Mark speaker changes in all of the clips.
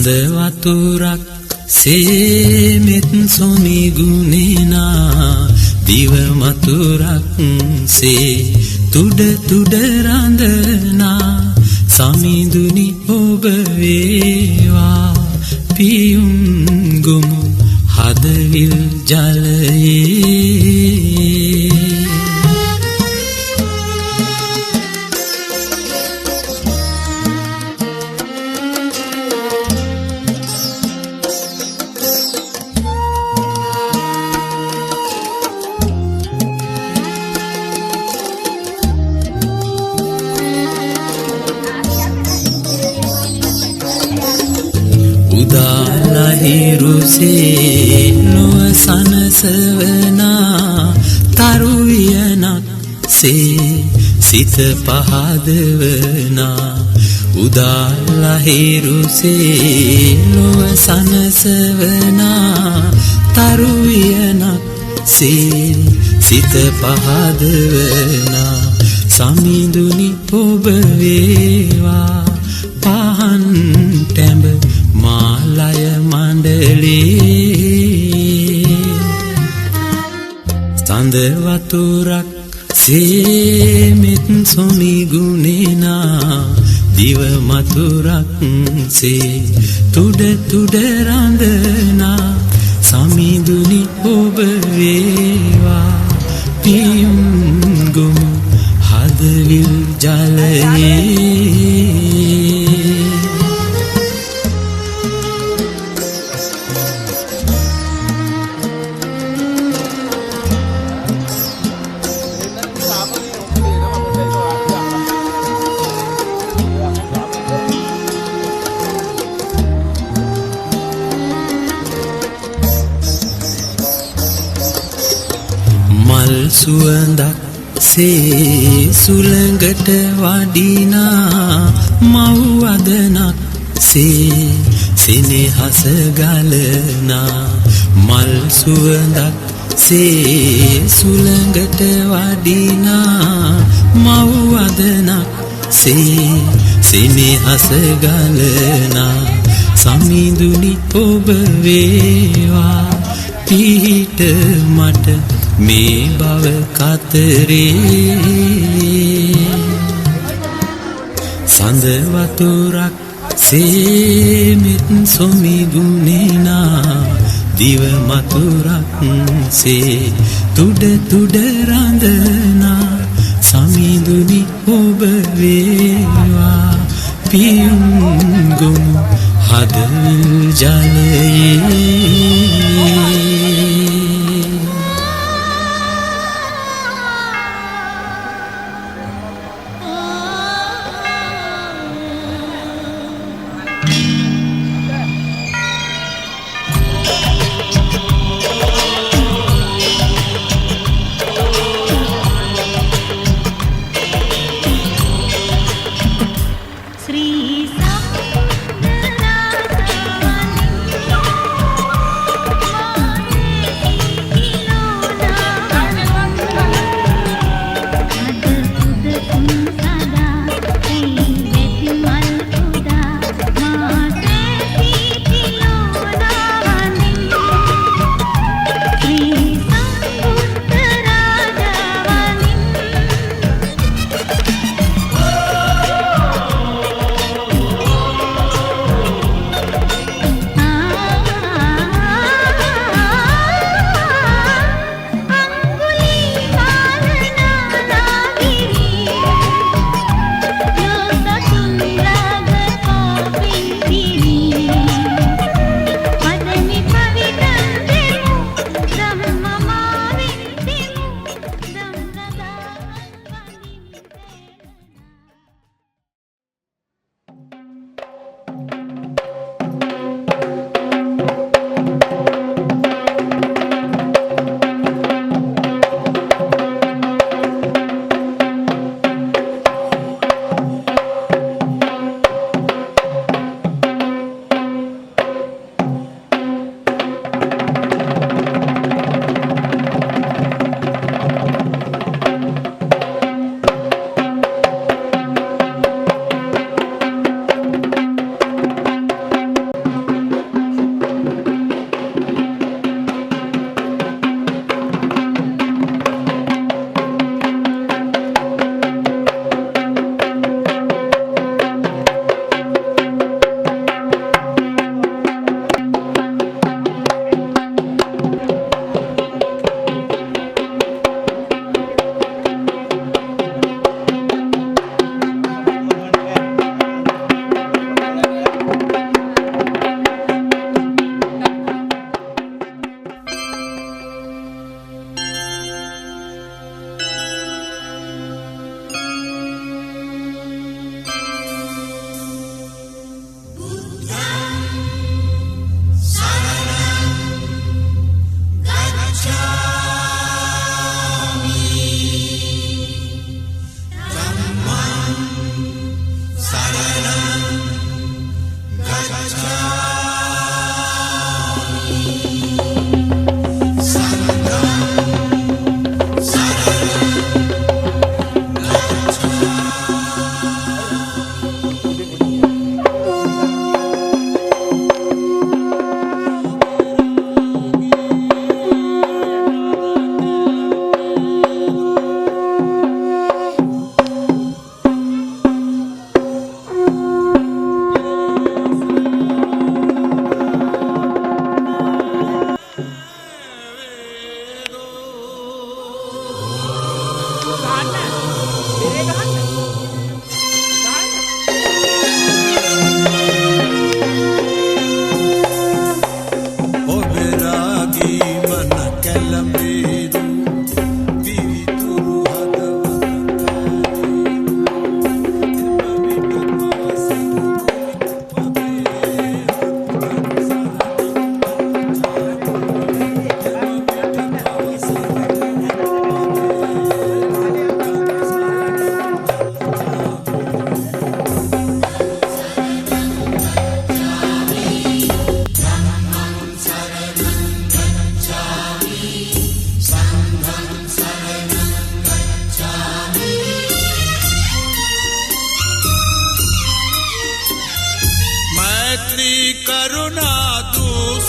Speaker 1: සඳ වතුරක් සේමෙත් සොමි ගුණේනා දිව මතුරක් සේ තුඩ තුඩ රඳනා සමිඳුනි ඔබ වේවා පියුම් ගොමු හදවිල් ජලයේ හිරුසේ නොව සනසවනා තරුවියනක් සේ සිත පහදවනා උදාලහිරුසේ නොව සනසවනා තරුවියනක් සේ සිත පහදවනා සමිඳුනි ඔබ වේවා පහන් ටැඹ මාලය මණ්ඩලේ සඳ වතුරක් සේමෙත් සොමි ගුණේනා දිව මතුරක් සේ තුඩ තුඩ රඳනා සමිඳුනි ඔබ වේවා පියුම් ගොමු හදවිල් ජලයේ සුවඳක් සේ සුළඟට වඩිනා මව්වදනක් සේ සෙනෙහස ගලනා මල් සුවඳක් සේ සුළඟට වඩිනා මව්වදනක් සේ සෙනෙහස ගලනා සමිඳුනි ඔබ වේවා පිහිට මට මේ බව කතරේ සඳ වතුරක් සේමෙත් සොමි ගුණේනා දිව මතුරක් සේ තුඩ තුඩ රඳනා සමිඳුනි ඔබ වේවා පියුම් ගොමු හදවිල් ජලයේ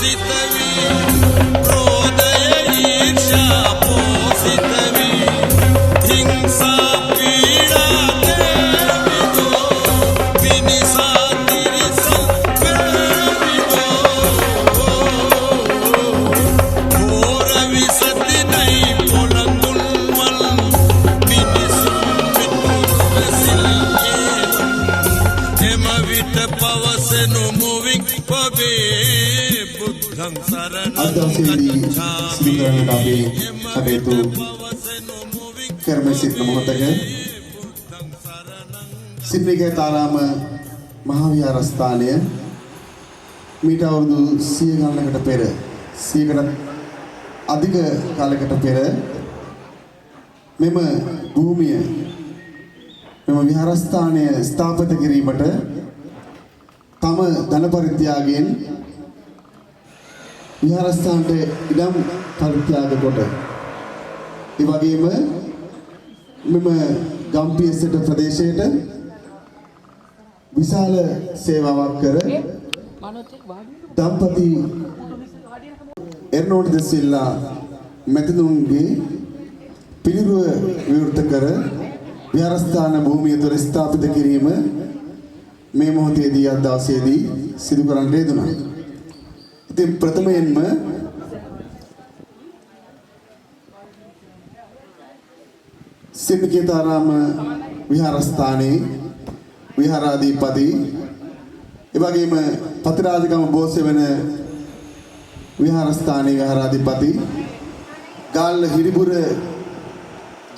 Speaker 1: කුසිතවි ක්‍රෝධය ඊර්ෂ්‍යා පෝසිතවි හිංසා පීඩා දෙවිදෝ විනිසා තිරිසන් වේවිදෝ විසති නයි පොළඳුල්වල් මිනිසුන් පිටුවසිල් එම විට පවසනු මුවික් පවේ බුද්ධං සරණං ගච්ඡාමි
Speaker 2: කටයුතු කරමින් සිටින මොහොතක සිද්නිකේ තාරාම මහා විහාරස්ථානය මීට අවුරුදු 100 ගණනකට පෙර 100කට අධික කාලයකට පෙර මෙම භූමිය මෙම විහාරස්ථානය ස්ථාපිත කිරීමට තම ධන පරිත්‍යාගයෙන් විහාරස්ථානට ඉඩම් පරිත්‍යාග කොට ඒ වගේම මෙම ගම්පියසට ප්‍රදේශයට විශාල සේවාවක් කර දම්පති එර්නෝඩ් ද සිල්ලා මැතිතුන්ගේ පිළිරුව විවෘත කර විහාරස්ථාන භූමිය තුළ ස්ථාපිත කිරීම මේ මොහොතේදී අද දවසේදී සිදු කරන්න යෙදුණා. ඉතින් ප්‍රථමයෙන්ම සිද්නිකේතාරාම විහාරස්ථානයේ විහාරාධිපති එවැගේම පතිරාජගම බෝසෙවන විහාරස්ථානයේ විහාරාධිපති ගාල්ල හිරිපුර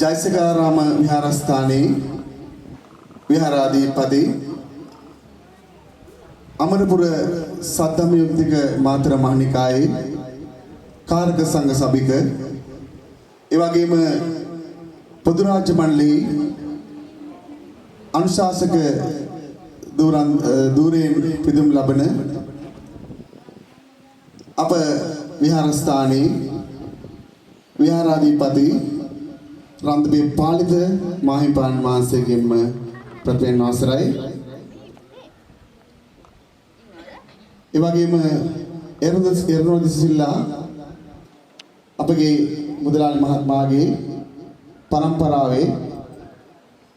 Speaker 2: ජයසකාරාම විහාරස්ථානයේ විහාරාධිපති අමරපුර සද්ධම්ම යුක්තික මාතර මහනිකායේ කාරක සංඝ සභික එවැගේම පොදු රාජ්‍ය මණ්ඩලයේ අනුශාසක ධූරයෙන් පිදුම් ලබන අප විහාරස්ථානයේ විහාරාධිපති රන්දපේ පාලිත මාහිමිපාණන් වහන්සේගෙන්ම ප්‍රතිපෙන් අවසරයි. ඒ වගේම එර්නෝඩ් සිල්ලා අපගේ මුදලාලි මහත්මයාගේ පරම්පරාවේ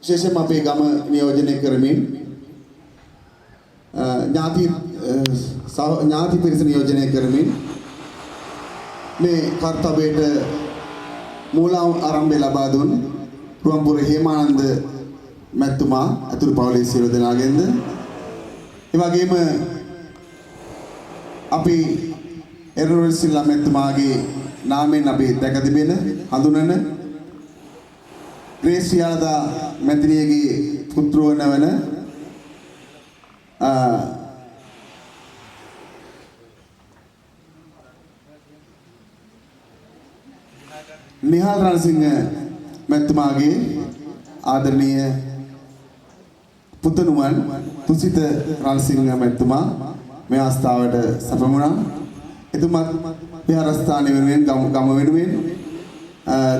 Speaker 2: විශේෂයෙන්ම අපේ ගම නියෝජනය කරමින් ඥාති පිරිස නියෝජනය කරමින් මේ කර්තව්‍යයට මූල ආරම්භය ලබා දුන් රුවන්පුර හේමානන්ද මැතිතුමා අතුරු පවුලේ සියලු දෙනාගෙන්ද ඒ වගේම අපි එර්නෝඩ් සිල්ලා මැතිතුමාගේ නාමයෙන් අපි දැක තිබෙන හඳුනන ග්‍රේස් යාලදා මැතිණියගේ පුත්‍රවන වන නිහාල් රණසිංහ මැතිතුමාගේ ආදරණීය පුතණුවන් තුසිත රණසිංහ මැතිතුමා මේ අවස්ථාවට සැපමුණා. එතුමත් විහාරස්ථානය වෙනුවෙන් ගම වෙනුවෙන්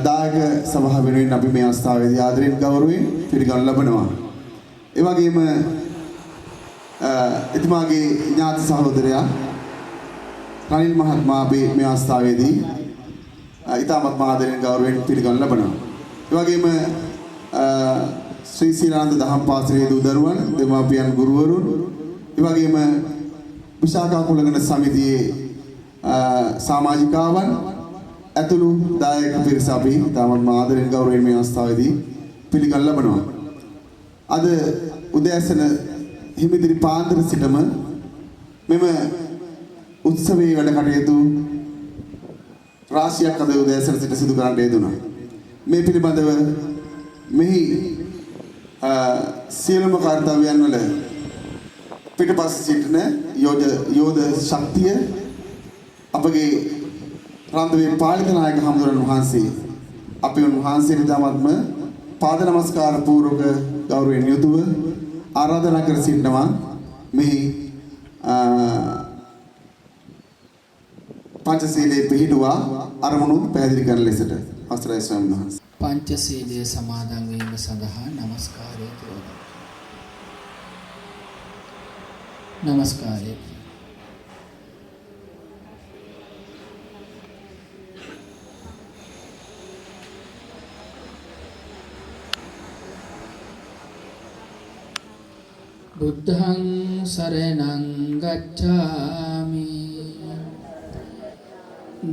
Speaker 2: දායක සභාව වෙනුවෙන් අපි මේ අවස්ථාවේදී ආදරයෙන් ගෞරවයෙන් පිළිගනු ලබනවා. ඒ වගේම එතුමාගේ ඥාති සහෝදරයා රනිල් මහත්මයා අපි මේ අවස්ථාවේදී ඉතාමත් ආදරයෙන් ගෞරවයෙන් පිළිගනු ලබනවා. ඒ වගේම ශ්‍රී සීලානන්ද දහම් පාසලේ දූ දරුවන් දෙමාපියන් ගුරුවරුන් ඒ වගේම විශාඛා කුලගණ සමිතියේ සමාජිකාවන් ඇතුළු දායක පිරිස අපි ඉතාමත් ආදරයෙන් ගෞරවයෙන් මේ අවස්ථාවේදී පිළිගනු ලබනවා. අද උදෑසන හිමිදිරි පාන්දර සිටම මෙම උත්සවයේ වැඩ කටයුතු රාශියක් අද උදෑසන සිට සිදු කරන්න යෙදුණා. මේ පිළිබඳව මෙහි සියලුම කාර්යයන් වල පිටපස්ස සිටින යෝධ ශක්තිය අපගේ රන්දවේ පාලිත නායක හමුදුරන් වහන්සේ අපි උන්වහන්සේට ඉතාමත්ම පාද නමස්කාර පූර්වක ගෞරවයෙන් යුතුව ආරාධනා කර සිටිනවා මෙහි පංචශීලයේ පිහිටුවා අරමුණු පැහැදිලි කරන ලෙසට අවසරයි ස්වාමීන් වහන්සේ.
Speaker 3: පංචශීලයේ සමාදන් වීම සඳහා নমස්කාරය කරමු. නමස්කාරය. බුද්ධං සරණං ගච්ඡාමි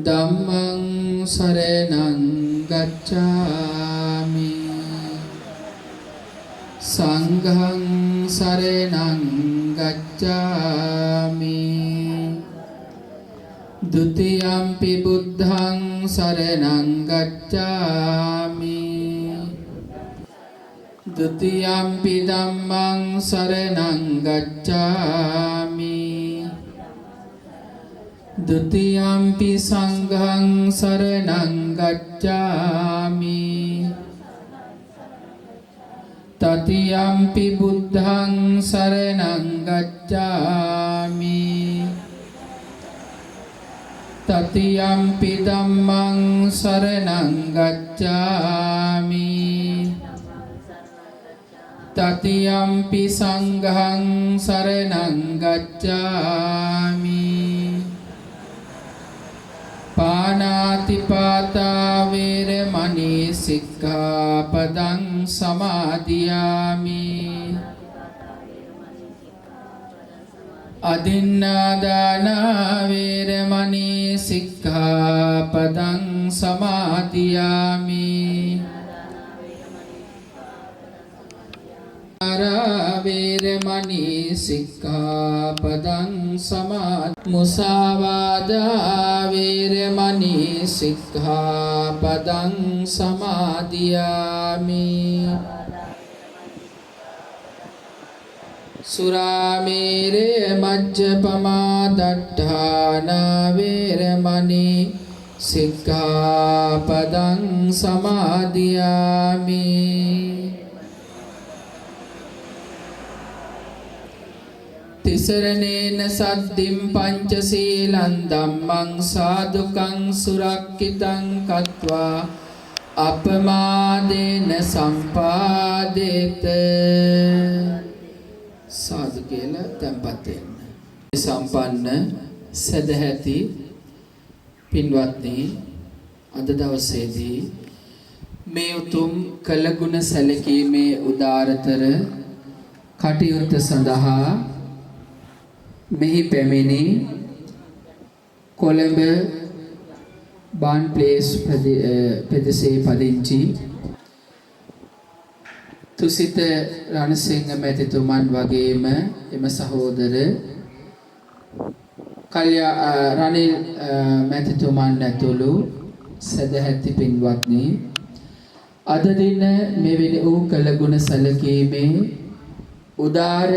Speaker 3: ධම්මං සරණං ගච්ඡාමි සංඝං සරණං ගච්ඡාමි ဒုတိယံ පි බුද්ධං සරණං ගච්ඡාමි ဒုတိယံ පි ධම්මං සරණං ගච්ඡාමි ဒုတိယံ පි සංඝං සරණං ගච්ඡාමි တတိယံ පි බුද්ධං සරණං ගච්ඡාමි တတိယံ පි ධම්මං සරණං ගච්ඡාමි တတိယံ පි සංඝං සරණං ගච්ඡාමි පාණාති පාතා වේරමණී සික්ඛාපදං සමාදියාමි อดินนาดานาเวรมณีสิกขาปดังสมาธิยามิอาราเวรมณีสิกขาปดังสมามุสาวาดาเวรมณีสิกขาปดังสมาธิยามิ සුරාමේරය මජ්ජපමා දට්ඨානා වේරමණී සික්ඛාපදං සමාදියාමි ติ තිසරණේන සද්දින් පංචශීලං ධම්මං සාදුකං සුරක්ඛිතං කତ୍වා අපමාදේන සම්පාදේත සාදු කියලා තැන්පත් වෙන්න. සම්පන්න සදැහැති පින්වත්නි, අද දවසේදී මේ උතුම් කළගුණ සැලකීමේ උදාරතර කටයුත්ත සඳහා මෙහි පැමිණි කොළඹ බාන් ප්ලේස් ප්‍රදේශයේ පදිංචි තුසිත රණසිංහ මැතිතුමන් වගේම එම සහෝදර රනිල් මැතිතුමන් ඇතුළු සදැහැති පින්වත්නි, අද දින මෙවැනි වූ කළගුණ සැලකීමේ උදාර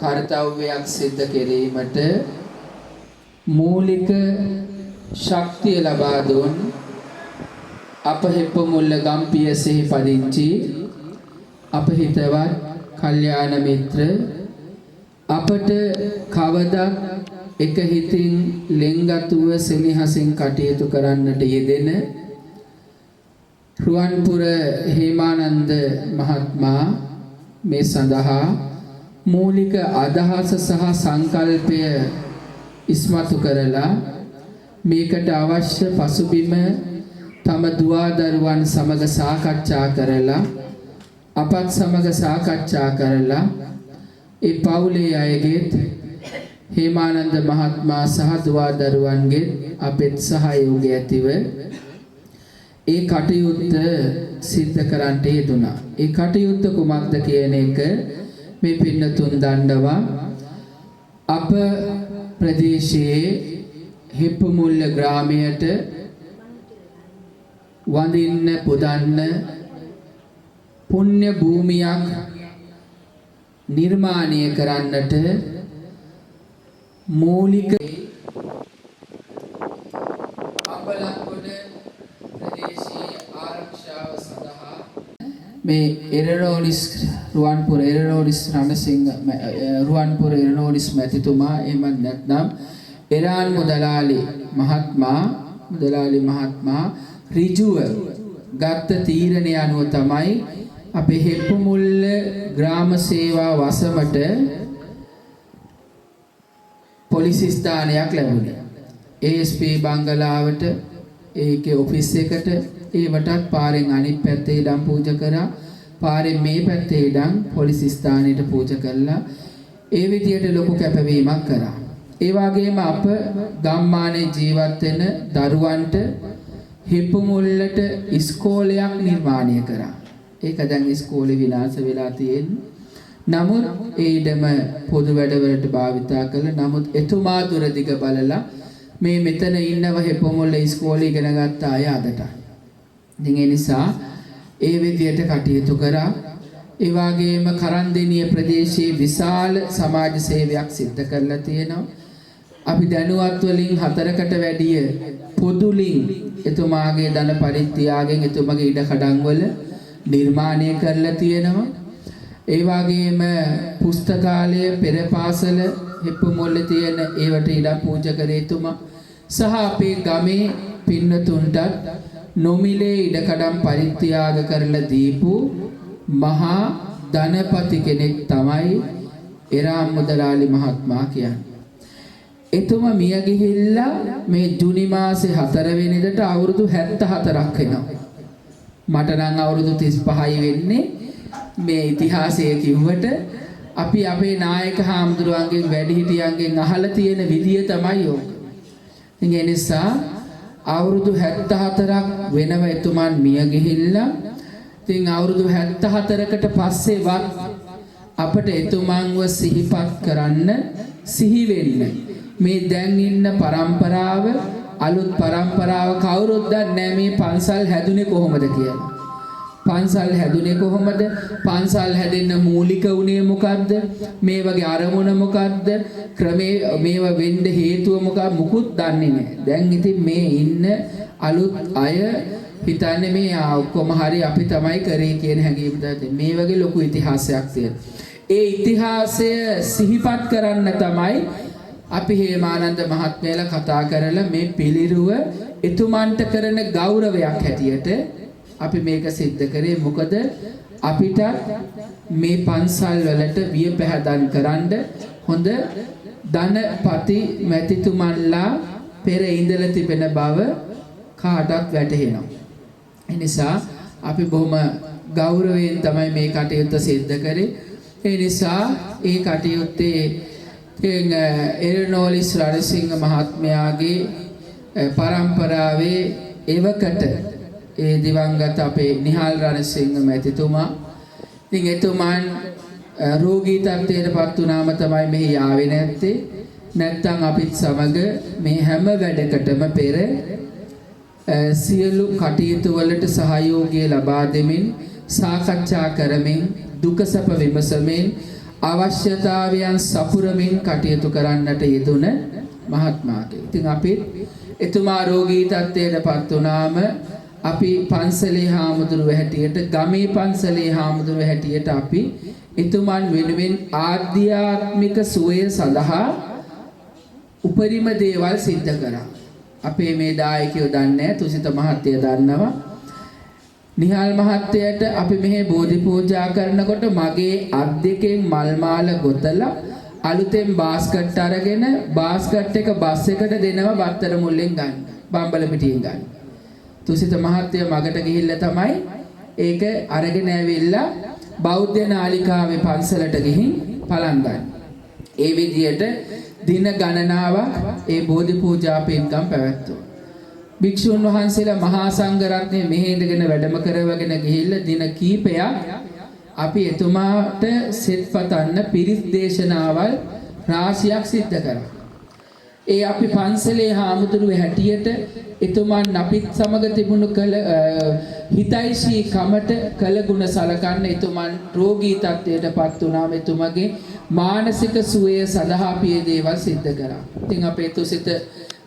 Speaker 3: කර්තව්‍යයක් සිද්ධ කිරීමට මූලික ශක්තිය ලබා දුන් අප හෙප්පමුල්ල ගම්පියසෙහි පදිංචි අප හිතවත් කල්යාණ මිත්‍ර, අපට කවදත් එක හිතින් ලෙන්ගතුව සෙනෙහසින් කටයුතු කරන්නට යෙදෙන රුවන්පුර හේමානන්ද මහත්මයා මේ සඳහා මූලික අදහස සහ සංකල්පය ඉස්මතු කරලා මේකට අවශ්‍ය පසුබිම තම දුවා දරුවන් සමග සාකච්ඡා කරලා අපත් සමග සාකච්ඡා කරලා ඒ පවුලේ අයගෙත් හේමානන්ද මහත්මයා සහ දුවා දරුවන්ගේ අපෙත් සහයෝගය ඇතිව ඒ කටයුත්ත සිද්ධ කරන්නට යෙදුණා. ඒ කටයුත්ත කුමක්ද කියන එක මේ පින්නතුන් දන්නවා. අප ප්‍රදේශයේ හෙප්පමුල්ල ග්‍රාමයට වඳින්න පුදන්න පුණ්‍ය භූමියක් නිර්මාණය කරන්නට මූලික අම්බලන්ගොඩ ප්‍රදේශීය ආරක්ෂාව සඳහා මේ එරනෝලිස් රුවන්පුර එරනෝලිස් රණසිංහ රුවන්පුර එරනෝලිස් මැතිතුමා එහෙමත් නැත්නම් එරාන් මුදලාලි මහත්මයා ඍජුව ගත්ත තීරණය අනුව තමයි අපේ හෙප්පමුල්ල ග්‍රාම සේවා වසමට පොලිසි ස්ථානයක් ලැබුණේ. ASP බංගලාවට ඒකේ ඔෆිස් එකට ඒවටත් පාරෙන් අනිත් පැත්තේ ඉඩම් පූජා කරා, පාරෙන් මේ පැත්තේ ඉඩම් පොලිසි ස්ථානෙට පූජා කළා. ඒ විදියට ලොකු කැපවීමක් කරා. ඒ වගේම අප ගම්මානයේ ජීවත් වෙන දරුවන්ට හිප්පු මුල්ලට ඉස්කෝලයක් නිර්මාණය කරා. ඒක දැන් ඉස්කෝලේ විනාශ වෙලා තියෙන්නේ. නමුත් ඒ ඉඩම පොදු වැඩවලට භාවිතා කළ නමුත් එතුමා දුරදිග බලලා මේ මෙතන ඉන්නව හිප්පු මුල්ල ඉස්කෝලේ ඉගෙන ගත්ත අය අදට. ඉතින් ඒ නිසා ඒ විදියට කටයුතු කරා. ඒ වගේම කරන්දෙනිය ප්‍රදේශයේ විශාල සමාජ සේවයක් සිද්ධ කරලා තියෙනවා. අපි දැනුවත් වලින් 4කට වැඩිය පොදුලින් එතුමාගේ ධන පරිත්‍යාගයෙන් එතුමාගේ ඉඩ කඩම් වල නිර්මාණය කරලා තියෙනවා. ඒ වගේම පුස්තකාලය පෙරපාසල හිප්පුමුල්ලේ තියෙන ඒවට ඉඩ පූජා කරේ එතුමා සහ අපේ ගමේ පින්නතුන්ට නොමිලේ ඉඩ කඩම් පරිත්‍යාග කරලා දීපු මහා ධනපති කෙනෙක් තමයි එරාම් මුදලාලි මහත්මයා කියන්නේ. එතුමා මිය ගිහිල්ලා මේ ජුනි මාසේ 4 වෙනිදාට අවුරුදු 74ක් වෙනවා. මට නම් අවුරුදු 35යි වෙන්නේ. මේ ඉතිහාසය කිව්වට අපි අපේ නායක හාමුදුරුවන්ගෙන් වැඩිහිටියන්ගෙන් අහලා තියෙන විදිය තමයි ඕක. ඉතින් ඒ නිසා අවුරුදු 74ක් වෙනව එතුමන් මිය ගිහිල්ලා ඉතින් අවුරුදු 74කට පස්සේවත් අපට එතුමන්ව සිහිපත් කරන්න සිහි වෙන්න මේ දැන් ඉන්න પરම්පරාව අලුත් પરම්පරාව කවුරුත් දන්නේ නැහැ මේ පන්සල් හැදුනේ කොහොමද කියලා. පන්සල් හැදුනේ කොහොමද? පන්සල් හැදෙන්න මූලික උනේ මොකද්ද? මේ වගේ අරමුණ මොකද්ද? ක්‍රමේ මේව වෙන්න හේතුව මොකක්ද? මුකුත් දන්නේ නැහැ. දැන් ඉතින් මේ ඉන්න අලුත් අය හිතන්නේ මේ ඔක්කොම හරි අපි තමයි කරේ කියන හැඟීම තමයි. මේ වගේ ලොකු ඉතිහාසයක් තියෙනවා. ඒ ඉතිහාසය සිහිපත් කරන්න තමයි අපි හේමානන්ද මහත්මයාලා කතා කරලා මේ පිළිරුව එතුමන්ට කරන ගෞරවයක් හැටියට අපි මේක සිද්ධ කරේ. මොකද අපිට මේ පන්සල් වලට විය පැහැදන් කරන්න හොඳ ධනපති මැතිතුමන්ලා පෙර ඉඳලා තිබෙන බව කාටවත් වැටහෙනවා. ඒ නිසා අපි බොහොම ගෞරවයෙන් තමයි මේ කටයුත්ත සිද්ධ කරේ. ඒ නිසා ඒ කටයුත්තේ එරනෝලිස් රණසිංහ මහත්මයාගේ පරම්පරාවේ එවකට ඒ දිවංගත අපේ නිහාල් රණසිංහ මැතිතුමා ඉතින් එතුමන් රෝගී තත්ත්වයට පත් වුණාම තමයි මෙහි ආවේ නැත්තේ. නැත්තම් අපිත් සමග මේ හැම වැඩකටම පෙර සියලු කටයුතු වලට සහයෝගය ලබා දෙමින් සාකච්ඡා කරමින් දුක සැප විමසමින් අවශ්‍යතාවයන් සපුරමින් කටයුතු කරන්නට යෙදුන මහත්මයාගේ. ඉතින් අපි එතුමා රෝගී තත්ත්වයට පත් වුණාම අපි පන්සලේ හාමුදුරුව හැටියට ගමේ පන්සලේ හාමුදුරුව හැටියට අපි එතුමන් වෙනුවෙන් ආධ්‍යාත්මික සුවය සඳහා උපරිම දේවල් සිද්ධ කරා. අපේ මේ දායකයෝ දන්නේ තුසිත මහත්තයා දන්නවා. නිහාල් මහත්තයාට අපි මෙහි බෝධි පූජා කරනකොට මගේ අත් දෙකෙන් මල් මාල ගොතලා අලුතෙන් බාස්කට් අරගෙන බාස්කට් එක බස් එකට දෙනවා බත්තර මුල්ලෙන් ගන්න. බම්බල පිටියෙන් ගන්න. තුසිත මහත්තයා මගට ගිහිල්ලා තමයි ඒක අරගෙන ඇවිල්ලා බෞද්ධ නාලිකාවේ පන්සලට ගිහින් පලන් ගන්න. ඒ විදියට දින ගණනාවක් ඒ බෝධි පූජා පින්කම් පැවැත්වුවා. භික්ෂුන් වහන්සේලා මහා සංඝරත්නය මෙහි ඉඳගෙන වැඩම කරවගෙන ගිහිල්ලා දින කීපයක් අපි එතුමාට සෙත් පතන්න පිරිත් දේශනාවල් රාශියක් සිද්ධ කරා. ඒ අපි පන්සලේ හාමුදුරුවෝ හැටියට එතුමන් අපිත් සමග තිබුණු කල හිතයිශී කමට කළ ගුණ සලකන්න එතුමන් රෝගී තත්ත්වයට පත් වුණාම එතුමගේ මානසික සුවය සඳහා අපි මේ දේවල් සිද්ධ කරා. ඉතින් අපේ තුසිත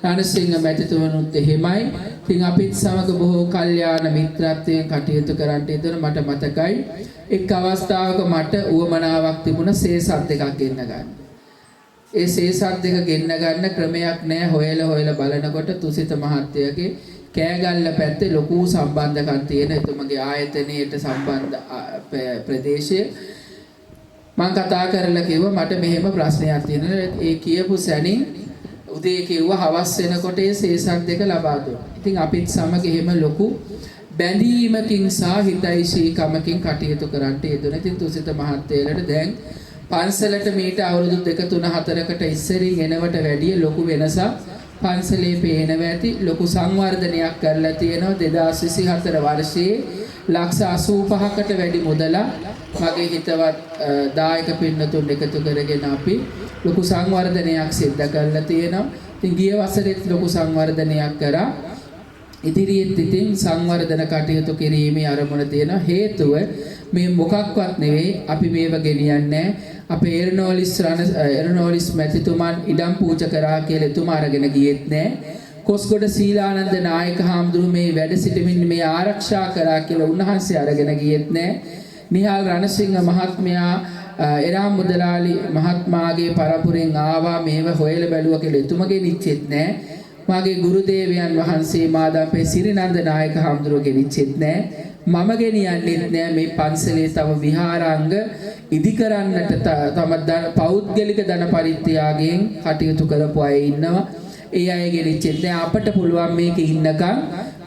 Speaker 3: රණසිංහ මැතිතුමනුත් එහෙමයි. ඉතින් අපිත් සමග බොහෝ කල්යාණ මිත්‍රත්වයෙන් කටයුතු කරන්න ඉදන මට මතකයි එක් අවස්ථාවක මට උවමනාවක් තිබුණ සේසත් දෙකක් ගෙන්න ගන්න. ඒ සේසත් දෙක ගෙන්න ගන්න ක්‍රමයක් නැහැ. හොයලා බලනකොට තුසිත මහත්තයාගේ කෑගල්ල පැත්තේ ලොකු සම්බන්ධකම් තියෙන එතුමගේ ආයතනයට සම්බන්ධ ප්‍රදේශය මම කතා කරලා කිව්වා මට මෙහෙම ප්‍රශ්නයක් තියෙනවා. ඒ කියපු සැනින් උදේ කිව්වා හවස් වෙනකොට ඒ සේසත් දෙක ලබා දුන්නා. ඉතින් අපිත් සමග එහෙම ලොකු බැඳීමකින් සහ හිතයිශීකමකින් කටයුතු කරන්නට යෙදුණා. ඉතින් තුසිත මහත්තයාලට දැන් පන්සලට මීට අවුරුදු 2 3 4කට ඉස්සරින් එනවට වැඩිය ලොකු වෙනසක් පන්සලේ පේනවා ඇති. ලොකු සංවර්ධනයක් කරලා තියෙනවා. 2024 වර්ෂයේ ලක්ෂ 85කට වැඩි මුදලක් මගේ හිතවත් දායක පින්නතුන් එකතු කරගෙන අපි ලොකු සංවර්ධනයක් සිද්ධ කරලා තියෙනවා. ඉතින් ගිය වසරේත් ලොකු සංවර්ධනයක් කරා. ඉදිරියේත් ඉතින් සංවර්ධන කටයුතු කිරීමේ අරමුණ තියෙන හේතුව මේ මොකක්වත් නෙවෙයි අපි මේව ගෙනියන්නේ අපේ එරනෝලිස් මැතිතුමන් ඉඩම් පූජා කරා කියලා එතුමා අරගෙන ගියෙත් නෑ. කොස්ගොඩ සීලානන්ද නායක හාමුදුරුවෝ මේ වැඩ සිටමින් මේ ආරක්ෂා කරා කියලා උන්වහන්සේ අරගෙන ගියෙත් නෑ. නිහාල් රණසිංහ මහත්මයා එරාම් මුදලාලි මහත්මයාගේ පරපුරෙන් ආවා මේව හොයලා බැලුවා කියලා එතුමගේ නිච්චෙත් නෑ. මාගේ ගුරු දේවයන් වහන්සේ මාදාපේ සිරිනන්ද නායක හාමුදුරුවෝ ගෙනිච්චෙත් නෑ. මම ගෙනියන්නෙත් නෑ. මේ පන්සලේ තව විහාරාංග ඉදි කරන්නට තම පෞද්ගලික ධන පරිත්‍යාගයෙන් කටයුතු කරපු අය ඉන්නවා. ඒ අය ගෙනිච්චෙත් නෑ. අපට පුළුවන් මේකේ ඉන්නකම්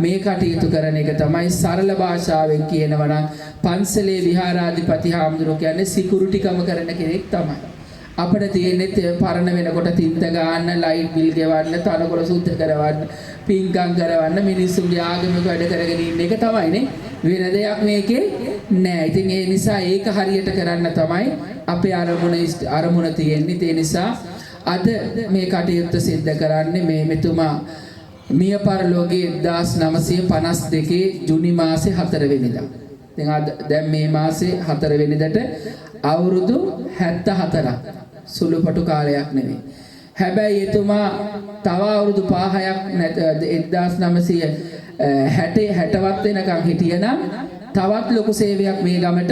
Speaker 3: මේ කටයුතු කරන එක තමයි සරල භාෂාවෙන් කියනවා නම් පන්සලේ විහාරාධිපති හාමුදුරුවෝ කියන්නේ සිකියුරිටිකම කරන කෙනෙක් තමයි. අපිට තියෙන්නේ පරණ වෙනකොට තින්ත ගන්න, ලයිට් බිල් ගෙවන්න, තනකොළ සුද්ධ කරවන්න, පින්කම් කරවන්න, මිනිස්සුන්ගේ ආගමික වැඩ කරගෙන ඉන්න එක තමයිනේ. වෙන දෙයක් මේකේ නෑ. ඉතින් ඒ නිසා ඒක හරියට කරන්න තමයි අපේ අරමුණ තියෙන්නේ. ඒ නිසා අද මේ කටයුත්ත සිද්ධ කරන්නේ මේ මෙතුමා මිය පරලෝකයේ 1952 ජුනි මාසේ 4 වෙනිදා. ඉතින් අද දැන් මේ මාසේ 4 වෙනිදාට අවුරුදු 74ක්. සුළුපටු කාලයක් නෙවෙයි. හැබැයි එතුමා තව අවුරුදු 5ක් 1960වත් වෙනකන් හිටියනම් තවත් ලොකු සේවයක් මේ ගමට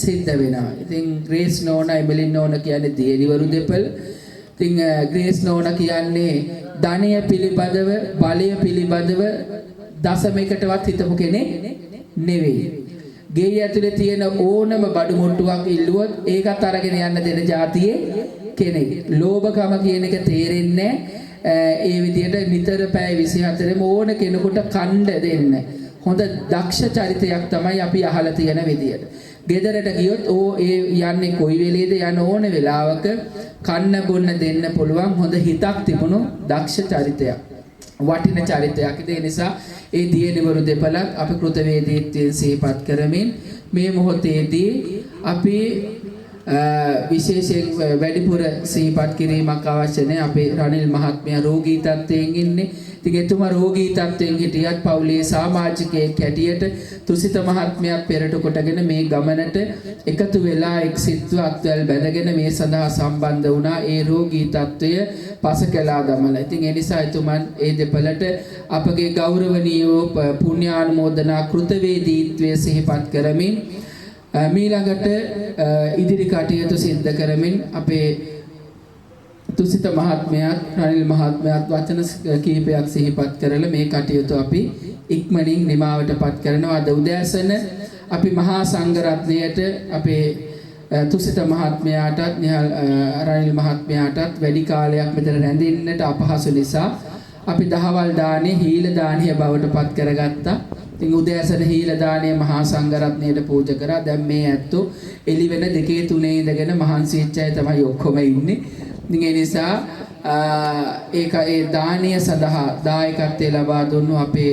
Speaker 3: සිද්ධ වෙනවා. ඉතින් ග්‍රේස් නෝනා එමලින් නෝනා කියන්නේ දියණිවරු දෙපළ. ඉතින් ග්‍රේස් නෝනා කියන්නේ ධනය පිළිබඳව, බලය පිළිබඳව දශමයකටවත් හිතපු කෙනෙක් නෙවෙයි. ගේ ඇතුලේ තියෙන ඕනම බඩු මුට්ටුවක් ඉල්ලුවොත් ඒකත් අරගෙන යන්න දෙන જાතියේ කෙනෙක්. ලෝභකම කියන එක තේරෙන්නේ ඒ විදිහට නිතර පැය 24ම ඕන කෙනෙකුට කණ්ඩ දෙන්න. හොඳ දක්ෂ චරිතයක් තමයි අපි අහලා තියෙන විදියට. ගෙදරට ගියොත් ඒ යන්නේ කොයි වෙලේද යන ඕන වෙලාවක කන්න බොන්න දෙන්න පුළුවන් හොඳ හිතක් තිබුණු දක්ෂ චරිතයක්. වටින චරිතයක්. ඒ නිසා ඒ දියණිවරු දෙපළක් අපි කෘතවේදීත්වයෙන් සිහිපත් කරමින් මේ මොහොතේදී අපි විශේෂයෙන් වැඩිපුර සිහිපත් කිරීමක් අවශ්‍ය නැහැ. අපේ රනිල් මහත්මයා රෝගී තත්ත්වයෙන් ඉන්නේ. ඉතින් එතුමා රෝගී තත්ත්වයෙන් හිටියත් පවුලේ සමාජිකයෙක් හැටියට තුසිත මහත්මයා පෙරට කොටගෙන මේ ගමනට එකතු වෙලා එක්සිත්ව අත්වැල් බැඳගෙන මේ සඳහා සම්බන්ධ වුණා. ඒ රෝගී තත්ත්වය පසකලා දමලා. ඉතින් ඒ නිසා එතුමන් ඒ දෙපළට අපගේ ගෞරවනීය පුණ්‍යානුමෝදනා කෘතවේදීත්වය සිහිපත් කරමින් මීළඟට ඉදිරි කටයුතු සිද්ධ කරමින් අපේ තුසිත මහත්මයාත් රනිල් මහත්මයාත් වචන කීපයක් සිහිපත් කරලා මේ කටයුතු අපි ඉක්මනින් නිමාවටපත් කරනවා. අද උදෑසන අපි මහා සංඝරත්නයට අපේ තුසිත මහත්මයාටත් රනිල් මහත්මයාටත් වැඩි කාලයක් මෙතන රැඳෙන්නට අපහසු නිසා අපි දහවල් දානේ හීල දානීය බවට පත් කරගත්තා. ඉතින් උදෑසන හීල දානීය මහා සංඝරත්නයට පූජා කරා. දැන් මේ ඇත්තෝ එළි වෙන 2 3 ඉඳගෙන මහන්සි වෙච්ච අය තමයි ඔක්කොම ඉන්නේ. ඉතින් ඒ නිසා ඒ දානීය සඳහා දායකත්වය ලබා දුන්නු අපේ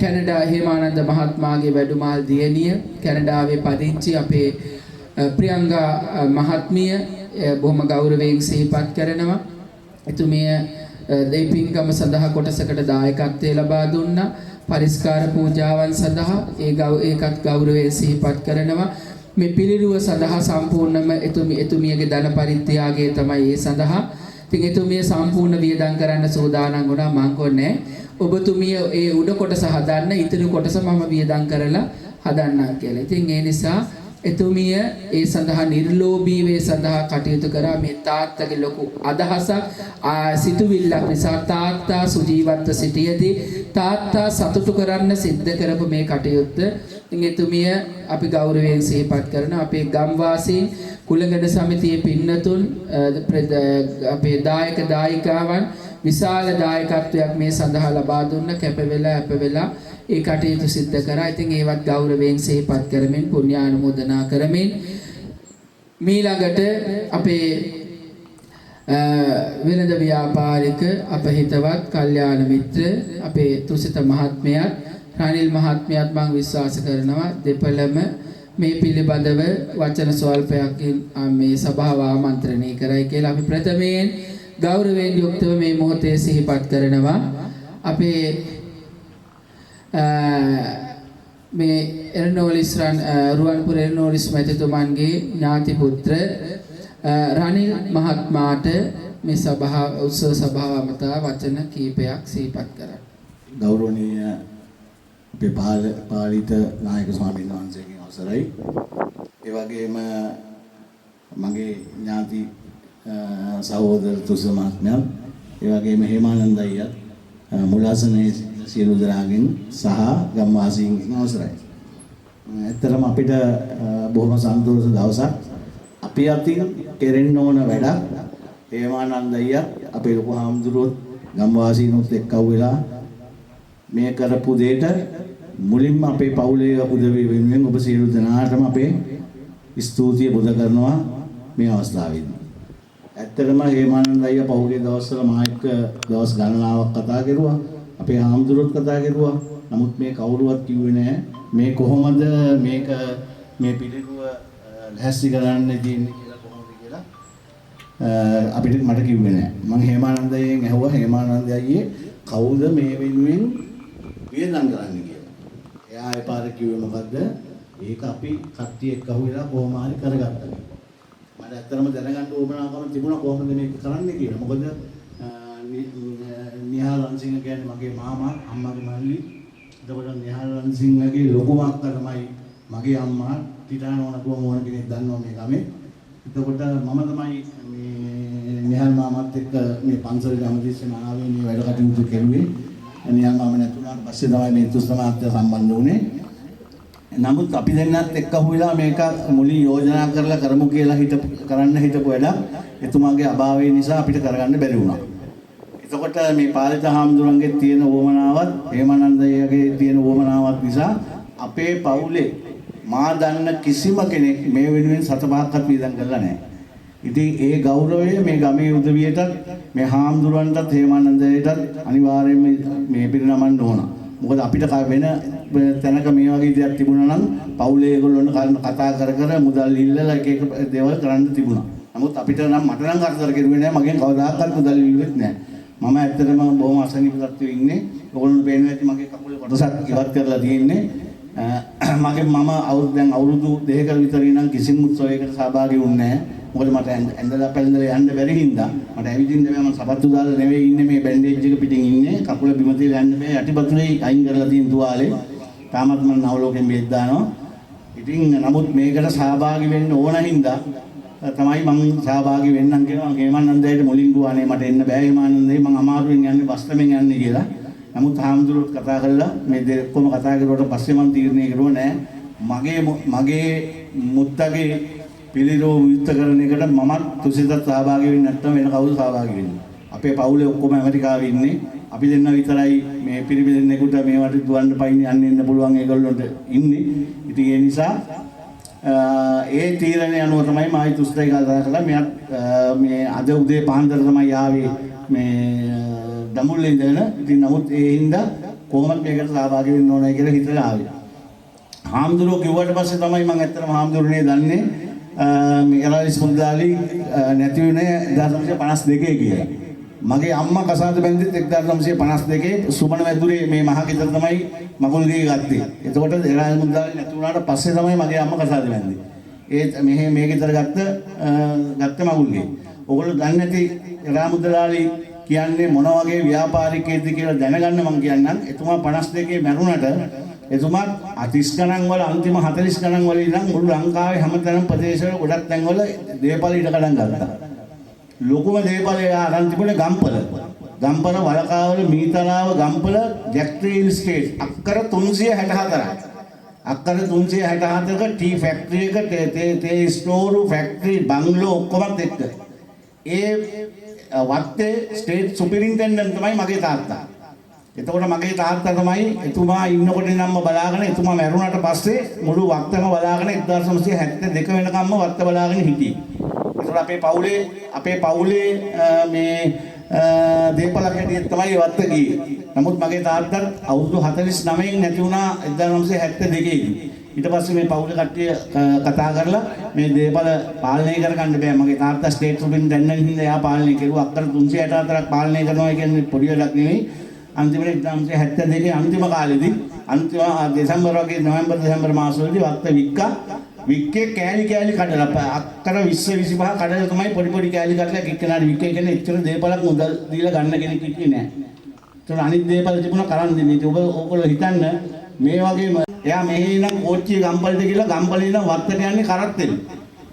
Speaker 3: කැනඩා හේමානන්ද මහත්මයාගේ වැඩුමාල් දියණිය, කැනඩාවේ පදිංචි අපේ ප්‍රියංගා මහත්මිය බොහොම ගෞරවයෙන් සිහිපත් කරනවා. එතුමිය ඒ පින්කම සඳහා කොටසකට දායකත්වය ලබා දුන්නා. පරිස්කාර පූජාවන් සඳහා ඒකත් ගෞරවයෙන් සිහිපත් කරනවා. මේ පිළිරුව සඳහා සම්පූර්ණම එතුමියගේ ධන පරිත්‍යාගය තමයි ඒ සඳහා. ඉතින් එතුමිය සම්පූර්ණ වියදම් කරන්න සූදානම් වුණා. මං කොන්නේ ඔබතුමිය ඒ උඩ කොටස හදන්න, ඉතුරු කොටස මම වියදම් කරලා හදන්නම් කියලා. ඉතින් ඒ නිසා එතුමිය ඒ සඳහා නිර්ලෝභීව සඳහා කටයුතු කරා. මේ තාත්තගේ ලොකු අදහසක් සිතුවිල්ලක් නිසා තාත්තා සුජීවත්ව සිටියදී තාත්තා සතුටු කරන්න සිද්ධ කරපු මේ කටයුත්ත. ඉතින් එතුමිය අපි ගෞරවයෙන් සිහිපත් කරන අපේ ගම්වාසීන්, කුලගඩ සමිතියේ පින්නතුන්, අපේ දායක දායිකාවන් විශාල දායකත්වයක් මේ සඳහා ලබා දුන්න. කැප වෙලා ඒ කටයුතු සිද්ධ කරා. ඉතින් ඒවත් ගෞරවයෙන් සිහිපත් කරමින් පුණ්‍යානුමෝදනා කරමින් මීළඟට අපේ වෙළඳ ව්‍යාපාරික අප හිතවත් කල්යාණ මිත්‍ර අපේ තුසිත මහත්මයාත් රනිල් මහත්මයාත් මම විශ්වාස කරනවා දෙපළම මේ පිළිබඳව වචන ස්වල්පයකින් මේ සභාව ආමන්ත්‍රණය කරයි කියලා අපි ප්‍රථමයෙන් ගෞරවයෙන් යුක්තව මේ මොහොතේ සිහිපත් කරනවා අපේ මේ එරනෝලිස් රුවන්පුර එරනෝලිස් මැතිතුමන්ගේ ඥාති පුත්‍ර රනිල් මහත්මයාට මේ සභාව උත්සව සභාව අමතා වචන කීපයක් සිහිපත් කරා.
Speaker 4: ගෞරවනීය අපේ පාලිත නායක ස්වාමීන් වහන්සේගෙන් අවසරයි. ඒ වගේම මගේ ඥාති සහෝදර තුස මහත්මයා, ඒ වගේම හේමානන්ද අයියා, මුලාසනේ සියලු දෙනාගෙන් සහ ගම්වාසීන්ගෙන් අවසරයි. ඇත්තටම අපිට බොහොම සන්තෝෂ දවසක්. අපි අතින් කෙරෙන්න ඕන වැඩක් හේමානන්ද අයියා අපේ ලොකු හාමුදුරුවොත් ගම්වාසීනොත් එක්කව වෙලා මේ කරපු දෙයට මුලින්ම අපේ පවුලේ උදවිය වෙනුවෙන් ඔබ සියලු දෙනාටම අපේ ස්තුතිය පුද කරනවා මේ අවස්ථාවේදී. ඇත්තටම හේමානන්ද අයියා පහුගිය දවස්වල මා එක්ක දවස් ගණනාවක් කතා කරුවා. අපේ හාමුදුරුවොත් කතා කරුවා. නමුත් මේ කවුරුවත් කිව්වේ නැහැ මේ කොහොමද මේක මේ පිළිරුව ලැහැස්ති කරන්න තියෙන්නේ කියලා කොහොමද කියලා අපිට මට කිව්වේ නැහැ. මම හේමානන්ද අයියෙන් ඇහුවා හේමානන්ද අයියේ කවුද මේ වෙනුවෙන් වියදම් කරන්නේ කියලා. එයා ඒ පාර කිව්වේ මොකද්ද? ඒක අපි කට්ටිය එක්ක අහුවෙලා කොහොම හරි කරගත්තා. මට ඇත්තටම දැනගන්න ඕමනාකම තිබුණා කොහොමද මේක කරන්නේ කියලා. මොකද නිහාල් රන්සිංහ කියන්නේ මගේ මාමා, අම්මගේ මල්ලි. එතකොට නිහාල් රන්සිංහගේ ලොකුම අක්කා තමයි මගේ අම්මා. ටිටාන ඕනකම ඕන කෙනෙක් දන්නවා මේ ගමේ. එතකොට මම තමයි මේ නිහාල් මාමත් එක්ක මේ පන්සලේ හැමතිස්සෙම ආවේ මේ වැඩ කටයුතු කෙරුවේ. නිහාල් මාම නැතුණාට පස්සේ තමයි මේ තුස්තමාත්‍ය සම්බන්ධ වුණේ. නමුත් අපි දෙන්නත් එක්ක අහුවෙලා මේක මුලින් යෝජනා කරලා කරමු කියලා කරන්න හිතපු වැඩක් එතුමාගේ අභාවය නිසා අපිට කරගන්න බැරි වුණා. එතකොට මේ පාලිත හාමුදුරන්ගේ තියෙන වොමනාවත් හේමානන්දයගේ තියෙන වොමනාවත් නිසා අපේ පවුලේ මා දන්න කිසිම කෙනෙක් මේ වෙනුවෙන් සතපහක්වත් වියදම් කරලා නැහැ. ඉතින් ඒ ගෞරවය මේ ගමේ උදවියටත් මේ හාමුදුරන්ටත් හේමානන්දයටත් අනිවාර්යයෙන්ම මේ පිරිනමන්න ඕන. මොකද අපිට වෙන තැනක මේ වගේ දෙයක් තිබුණා නම් පවුලේ ඒගොල්ලොන්ට කතා කර මුදල් ඉල්ලලා එක එක දේවල් කරන්න තිබුණා. නමුත් අපිට නම් මට නම් කරදර කෙරුවේ නැහැ. මගෙන් කවදාකවත් මුදල් ඉල්ලුවෙත් නැහැ. මම ඇත්තටම බොහොම අසනීප තත්ත්වයේ ඉන්නේ. ඕගොල්ලෝ පේනවා ඇති මගේ කකුලේ කොටසක් ඉවත් කරලා තියෙන්නේ. මම අවුරුදු දෙකක විතර ඉඳන් කිසිම උත්සවයකට සහභාගී වුණේ නැහැ. මොකද මට ඇඳලා පැළඳලා යන්න බැරි හින්දා මට ඇවිදින්න බෑ. මම සපත්තු දාලා නෙවෙයි ඉන්නේ මේ බැන්ඩේජ් එක පිටින් ඉන්නේ. කකුල බිම තියලා යන්න බෑ. යටිපතුලේ අයින් කරලා තියෙන තුවාලේ. තාමත් මම නවලෝකෙන් බෙහෙත් දානවා. ඉතින් නමුත් මේකට සහභාගී වෙන්න ඕන හින්දා තමයි මම සහභාගී වෙන්නම් කියලා හේමානන්දයට මුලින් ගුවානේ මට එන්න බෑ හේමානන්දේ මම අමාරුවෙන් යන්නේ බස් එකෙන් යන්නේ කියලා. නමුත් හාමුදුරුවෝත් කතා කරලා මේ දෙකම කතා කරුවට පස්සේ මම තීරණය කරුවා නෑ මගේ මුත්තගේ පිළිරෝ විස්තර කරන එකට මමත් තුසිතත් සහභාගී වෙන්නේ නැත්නම් වෙන කවුරු සහභාගී වෙන්නේ. අපේ පවුලේ ඔක්කොම ඇමරිකාවේ ඉන්නේ. අපි දෙන්න විතරයි මේ පිරිමිදෙන්නෙකුට මේවට දුවන්න පයින් යන්න පුළුවන් ඒගොල්ලොන්ට ඉන්නේ. ඉතින් ඒ නිසා ඒ තීරණය අනුව තමයි මායි තුස්තයි කතා කළා. මෙයා මේ අද උදේ පාන්දර තමයි ආවේ මේ දඹුල්ලේ ඉඳගෙන. ඉතින් නමුත් ඒ හින්දා කොහොමද මේකට සහභාගී වෙන්න ඕනයි කියලා හිතලා ආවේ. හාමුදුරුවෝ කිව්වට පස්සේ තමයි මම ඇත්තටම හාමුදුරුවනේ දන්නේ මේ එරාලිස් මුද්දාලි නැති වෙන්නේ 1952 කියලා. මගේ අම්මා කසාද බැන්දෙත් 1952 සුමන වැදුරේ මේ මහ ගෙදර තමයි මකුල්ගේ ගත්තේ. එතකොට එරාලිස් මුද්දාලි නැති වුණාට පස්සේ තමයි මගේ අම්මා කසාද බැන්දේ. ඒ මේ ගෙදර ගත්ත මකුල්ගේ. ඔයගොල්ලෝ දන්නේ නැති එරාලිස් මුද්දාලි කියන්නේ මොන වගේ ව්‍යාපාරිකයෙක්ද කියලා දැනගන්න මම කියන්නම්. එතුමා 52 මැරුණට එතුමා 30 ගණන් වල අන්තිම 40 ගණන් වල ඉඳන් මුළු ලංකාවේ හැමතැනම ප්‍රදේශවල ගොඩක් තැන්වල දේපල ඉඩ කඩන් ගත්තා. ලොකුම දේපලේ ආරන් තිබුණේ ගම්පල. ගම්පල වලකාවල මීතලාව ගම්පල ජැක්ට්‍රේල් ස්ටේට් අක්කර 364යි. අක්කර 364ක ටී ෆැක්ටරි එක තේ ස්ටෝරු ෆැක්ටරි බංගලෝ ඔක්කොමත් එක්ක. ඒ වත්තේ ස්ටේට් සුපිරින්ටෙන්ඩන්ට් තමයි මගේ තාත්තා. එතකොට මගේ තාත්තා තමයි එතුමා ඉන්නකොට ඉඳන්ම බලාගෙන එතුමා මැරුණාට පස්සේ මුළු වත්තම බලාගෙන 1972 වෙනකම්ම වත්ත බලාගෙන හිටියේ. ඒතකොට අපේ පවුලේ මේ දේපල කැටියෙක් තමයි වත්ත ගියේ. නමුත් මගේ තාත්තා අවුරුදු 49 නැති වුණා 1972 දී. ඊට පස්සේ මේ පවුලේ කට්ටිය කතා කරලා මේ දේපල පාලනය කරගන්න බෑ. මගේ තාත්තා ස්ටේට් සුපින් දැන්නන් හින්දා එයා පාලනය කරුවා. අක්කර 364ක් පාලනය කරනවා කියන්නේ පොඩි වැඩක් නෙවෙයි. අන්තිමට 1972 අන්තිම කාලෙදී අන්තිම දෙසැම්බර් වගේ නොවැම්බර් දෙසැම්බර් මාසවලදී වත්ත වික්කේ කෑලි කඩලා අක්කර 20 25 කඩලා තමයි පොඩි කෑලි කඩලා කික්කනාට වික්කේ කියන්නේ එච්චර දේපලක් මුදල් දීලා ගන්න කෙනෙක් හිටියේ නෑ. ඒතකොට අනිත් දේපල තිබුණා කරන් දෙන්නේ. ඉතින් ඔයගොල්ලෝ හිතන්න මේ වගේම එයා මෙහි ඉඳන් කෝච්චිය ගම්පලට ගිහලා ගම්පලේ ඉඳන් වත්තට යන්නේ කරත්තෙලි.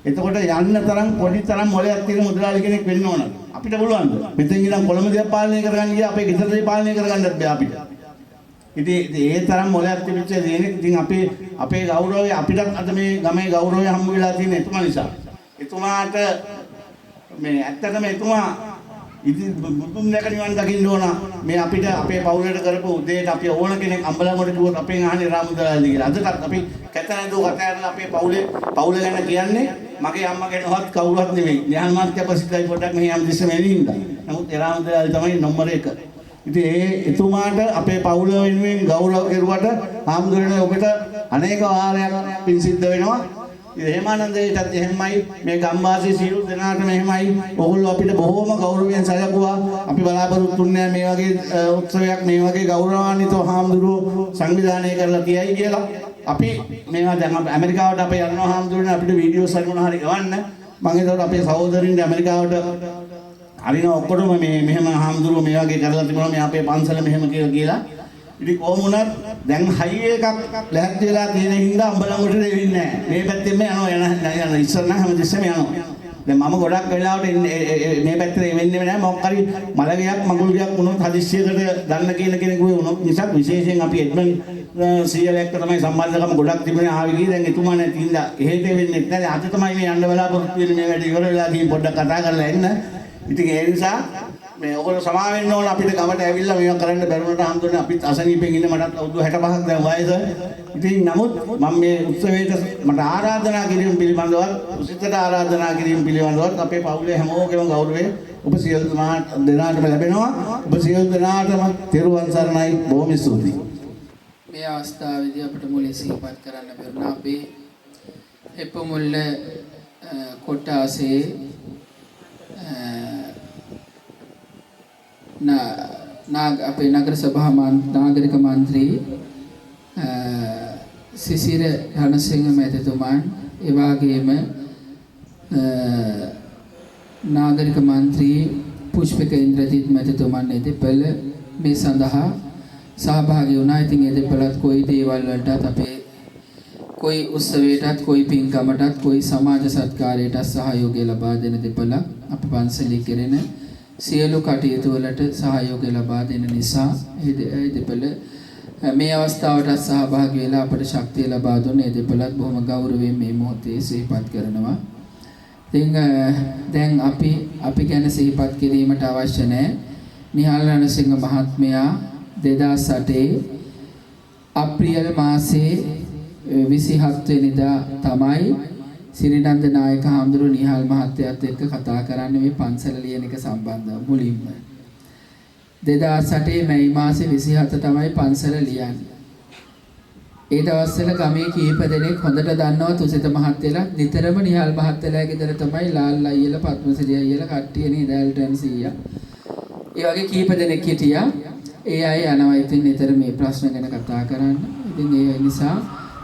Speaker 4: එතකොට යන්න තරම් පොඩි තරම් මොලයක් තියෙන මුදලාලි කෙනෙක් වෙන්න ඕන. අපිට පුළුවන්ද? මෙතෙන් ඉඳන් කොළඹ දෙයක් පාලනය කරගන්න ගියා අපේ ගෙදර දෙය පාලනය කරගන්නත් බෑ අපිට. ඉතින් ඒ තරම් මොලයක් තිබිච්ච දෙන්නේ ඉතින් අපේ ගෞරවය අපිටත් අද මේ ගමේ ගෞරවය හම්බ වෙලා තියෙන එතුමා නිසා. එතුමාට මේ ඇත්තටම එතුමා ඉතින් බුදුන් දැක නිවන් දකින්න ඕන. මේ අපිට අපේ පවුලට කරපු උදේට අපි ඕන කෙනෙක් අම්බලන්ගොඩ ගියොත් අපෙන් අහන්නේ රාමුදලාලි කියලා. අදටත් අපි කැතනදෝ කතා කරලා අපේ පවුල ගැන කියන්නේ මගේ අම්මා ගැනවත් කවුරුවත් නෙවෙයි. ඥාන මාත්‍ය ප්‍රසිද්ධයි පොඩ්ඩක් මෙහි යම් දිස්සේ මෙලින්දා. නමුත් ඒ රාමුදලාලි තමයි නම්බර 1. ඉතින් එතුමාට අපේ පවුල වෙනුවෙන් ගෞරව කෙරුවට ආම්දුරනේ ඔබට අනේක වාරයක් පින් සිද්ධ වෙනවා. හේමානන්දේටත් එහෙමයි මේ ගම්වාසී සියලු දෙනාටම එහෙමයි. ඔයගොල්ලෝ අපිට බොහෝම ගෞරවයෙන් සැලකුවා. අපි බලාපොරොත්තු වෙන්නේ මේ වගේ උත්සවයක් මේ වගේ ගෞරවාන්විතව හාමුදුරුවෝ සංවිධානය කරලා තියයි කියලා. අපි මේවා දැන් ඇමරිකාවට අපි යනවා හාමුදුරනේ අපිට වීඩියෝස් හරි මොනවා හරි ගවන්න. මම ඒකට අපේ සහෝදරින්ට ඇමරිකාවට හරින ඔක්කොටම මෙහෙම හාමුදුරුවෝ මේ වගේ කරලා තිබුණා මේ අපේ පන්සල මෙහෙම කියලා. ඉතින් කොහොම වුණත් දැන් හයිවේ එකක් ලැහැත් වෙලා තියෙන හින්දා අම්බලන්ගොඩට දෙවින්නේ නැහැ. මේ පැත්තෙන්ම යනවා ඉස්සර නම් හැමතිස්සෙම යනවා. දැන් මම ගොඩක් වෙලාවට මේ පැත්තේ වෙන්නේ නැහැ. මොකක් හරි මලගයක් මගුල්ගයක් වුණොත් හදිස්සියකට දන්න කියන කෙනෙකු වුණොත් නිසා විශේෂයෙන් අපි එඩ්මන් සීයලෙක්ට තමයි සම්බන්ධකම ගොඩක් තිබුණේ ආවි ගියේ. දැන් එතුමා නැති හින්දා එහෙට වෙන්නේ නැහැ. අද තමයි මේ යන්න බලාපොරොත්තු වෙන්නේ මේ වැඩ ඉවර වෙලා ගිහින් පොඩ්ඩක් කතා කරලා එන්න. ඉතින් ඒ නිසා මේ ඔයගොල්ලෝ සමා වෙන්න ඕන අපිට ගමට ඇවිල්ලා මේවා කරන්න බැරුණට හම්දුනේ අපිත් අසනීපෙන් ඉන්නේ මටත් අවුරුදු 65ක් දැන් වයස. ඉතින් නමුත් මම මේ උත්සවයට මට ආරාධනා කිරීම පිළිබඳව උසිතට ආරාධනා කිරීම පිළිබඳව අපේ පවුලේ හැමෝගෙම ගෞරවය ඔබ සියලු දෙනාටම ලැබෙනවා. ඔබ සියලු දෙනාටම තෙරුවන් සරණයි. බොහොම ස්තුතියි.
Speaker 3: මේ අවස්ථාවේදී අපිට මුලින් සිහිපත් කරන්න බැරුණා අපේ එපමුල්ල කොට්ටාසේ අපේ නගර සභා නාගරික මන්ත්‍රී සිසිර රණසිංහ මැතිතුමන් ඒ වගේම නාගරික මන්ත්‍රී පුෂ්පක ඉන්ද්‍රජිත් මැතිතුමන් දෙපළ මේ සඳහා සහභාගී වුණා. ඉතින් ඒ දෙපළත් කොයි දේවල් වලටත් අපේ කොයි උත්සවයටත් කොයි පින්කමටත් කොයි සමාජ සත්කාරයටත් සහයෝගය ලබා දෙන දෙපළ අප පන්සලේ කෙරෙන සියලු කටයුතු වලට සහයෝගය ලබා දෙන නිසා ඒ දෙපළ මේ අවස්ථාවට සහභාගී වෙලා අපට ශක්තිය ලබා දුන්න ඒ දෙපළත් බොහොම ගෞරවයෙන් මේ මොහොතේ සිහිපත් කරනවා. ඉතින් දැන් අපි ගැන සිහිපත් කිරීමට අවශ්‍ය නැහැ. නිහාල් රණසිංහ මහත්මයා 2008 අප්‍රේල් මාසයේ 27 වෙනිදා තමයි සිරිනන්ද නායක හාමුදුරුවෝ නිහාල් මහත්තයාත් එක්ක කතා කරන්නේ මේ පන්සල ලියන එක සම්බන්ධව මුලින්ම. 2008 මැයි මාසේ 27 තමයි පන්සල ලියන්නේ. ඒ දවස්වල ගමේ කීප දෙනෙක් හොඳට දන්නවා තුසිත මහත්තයලා නිතරම නිහාල් මහත්තයලා ගෙදර තමයි ලාල් අයියලා පත්මසිරි අයියලා කට්ටිය නේද ඇල්ටන් සීයා. ඒ වගේ කීප දෙනෙක් හිටියා. ඒ අය යනවා ඉතින් නිතර මේ ප්‍රශ්න ගැන කතා කරන්න. ඉතින් ඒ නිසා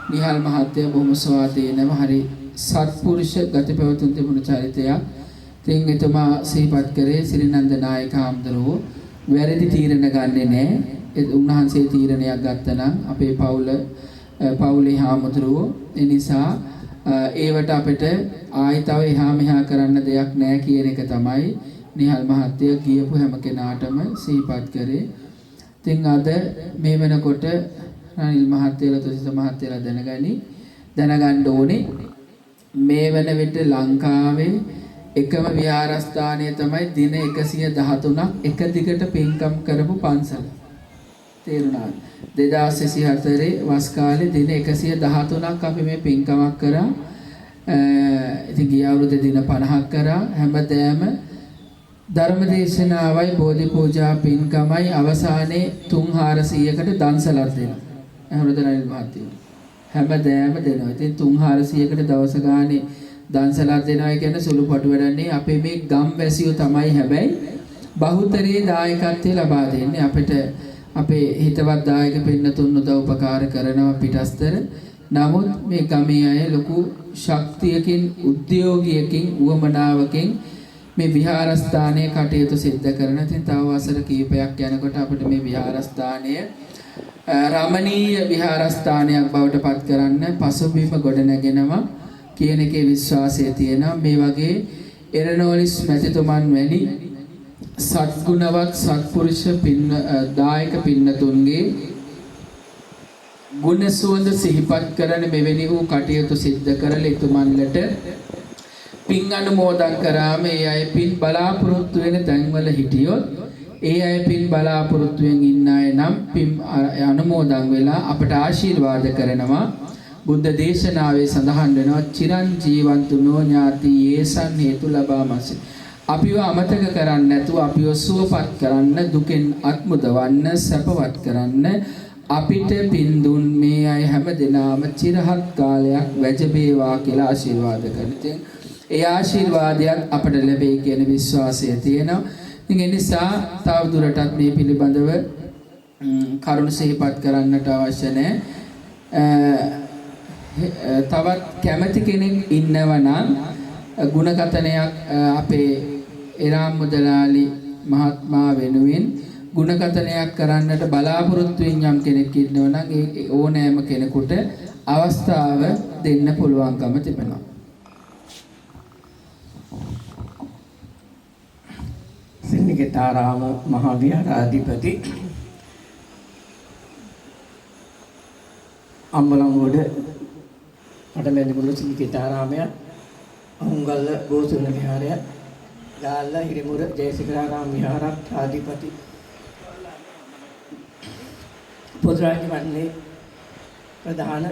Speaker 3: නිහාල් මහත්තයා බොහොම ස්වාධීනව හරි සත්පුරුෂ ගති පැවතුම් තිබුණු චරිතයක්. ඉතින් එතුමා සිහිපත් කරේ සිරිනන්ද නායක හාමුදුරුවෝ වැරදි තීරණ ගන්නෙ නැහැ. උන්වහන්සේ තීරණයක් ගත්තා නම් අපේ පවුලේ හාමුදුරුවෝ ඒ නිසා ඒවට අපිට ආයි තව එහා මෙහා කරන්න දෙයක් නැහැ කියන එක තමයි නිහාල් මහත්තයා කියපු හැම කෙනාටම සිහිපත් කරේ. ඉතින් අද මේ වෙනකොට රනිල් මහත්තයලා තුසිත මහත්තයලා දැනගන්න ඕනේ මේ වෙන විට ලංකාවේ එකම විහාරස්ථානය තමයි දින 113ක් එක දිගට පින්කම් කරපු පන්සල. තේරුණා 2024 වස් කාලේ දින 113ක් අපි මේ පින්කමක් කරා. ඉතින් ගිය අවුරුද්දේ දින 50ක් කරා. හැමදෑම ධර්මදේශනාවයි බෝධි පූජා පින්කමයි අවසානයේ 3400කට දන්සලක් දෙනවා. එහෙමද නේද මහත්තයෝ? හැමදෑම දෙනවා. ඉතින් 3400කට දවස ගානේ දන්සලක් දෙනවා කියන්නේ සුළු පටු වැඩන්නේ. අපේ මේ ගම් වැසියෝ තමයි හැබැයි බහුතරයේ දායකත්වය ලබා දෙන්නේ. අපිට අපේ හිතවත් දායක පින්නතුන් උදව් උපකාර කරනවා පිටස්තර. නමුත් මේ ගමේ අය ලොකු ශක්තියකින් උද්‍යෝගයකින් උවමනාවකින් මේ විහාරස්ථානයේ කටයුතු සිද්ධ කරන. ඉතින් තව වසර කිහිපයක් යනකොට අපිට මේ විහාරස්ථානය රමණීය විහාරස්ථානයක් බවට පත් කරන්න පසුබිම ගොඩනගෙනවා කියන එකේ විශ්වාසය තියෙනවා. මේ වගේ එරනෝලිස් මැතිතුමන් වැනි සත්ගුණවත් සත්පුරුෂ දායක පින්නතුන්ගේ ගුණ සුවඳ සිහිපත් කරන මෙවැනි වූ කටයුතු සිද්ධ කරලා එතුමන්ලට පින් අනුමෝදන් කරාම ඒ අය පින් බලාපොරොත්තු වෙන තැන්වල හිටියොත් ඒ අය පින් බලාපොරොත්තුෙන් ඉන්න අය නම් පින් අනුමෝදන් වෙලා අපට ආශිර්වාද කරනවා. බුද්ධ දේශනාවේ සඳහන් වෙනවා චිරංජීවන්තුනෝ ඥාති යේසං හේතු ලබාමසි. අපිව අමතක කරන්නේ නැතුව අපිව සුවපත් කරන්න, දුකෙන් අත්මුදවන්න, සැපවත් කරන්න අපිට පින් දුන් මේ අය හැමදෙනාම චිරහත් කාලයක් වැජබේවා කියලා ආශිර්වාද කරනවා. ඒ ආශිර්වාදයක් අපට ලැබෙයි කියන විශ්වාසය තියෙනවා. ඉතින් ඒ නිසා තව දුරටත් මේ පිළිබඳව කරුණ සිහිපත් කරන්නට අවශ්‍ය නැහැ. තවත් කැමැති කෙනෙක් ඉන්නවා නම් ගුණකථනයක් අපේ එරාම් මුදලාලි මහත්මයා වෙනුවෙන් ගුණකථනයක් කරන්නට බලාපොරොත්තු වෙන යම් කෙනෙක් ඉන්නවා නම් ඒ ඕනෑම කෙනෙකුට අවස්ථාව දෙන්න පුළුවන්කම තිබෙනවා.
Speaker 5: සින්නිකේතාරාම මහා විහාරාධිපති අම්බලන්ගොඩ අටමැදිමුල සින්නිකේතාරාමය අහුංගල්ල ගෝසුන විහාරය ගාල්ල හිරිමුර ජයසිකරාරාම විහාරාධිපති පොදුරාජ වන්නේ ප්‍රධාන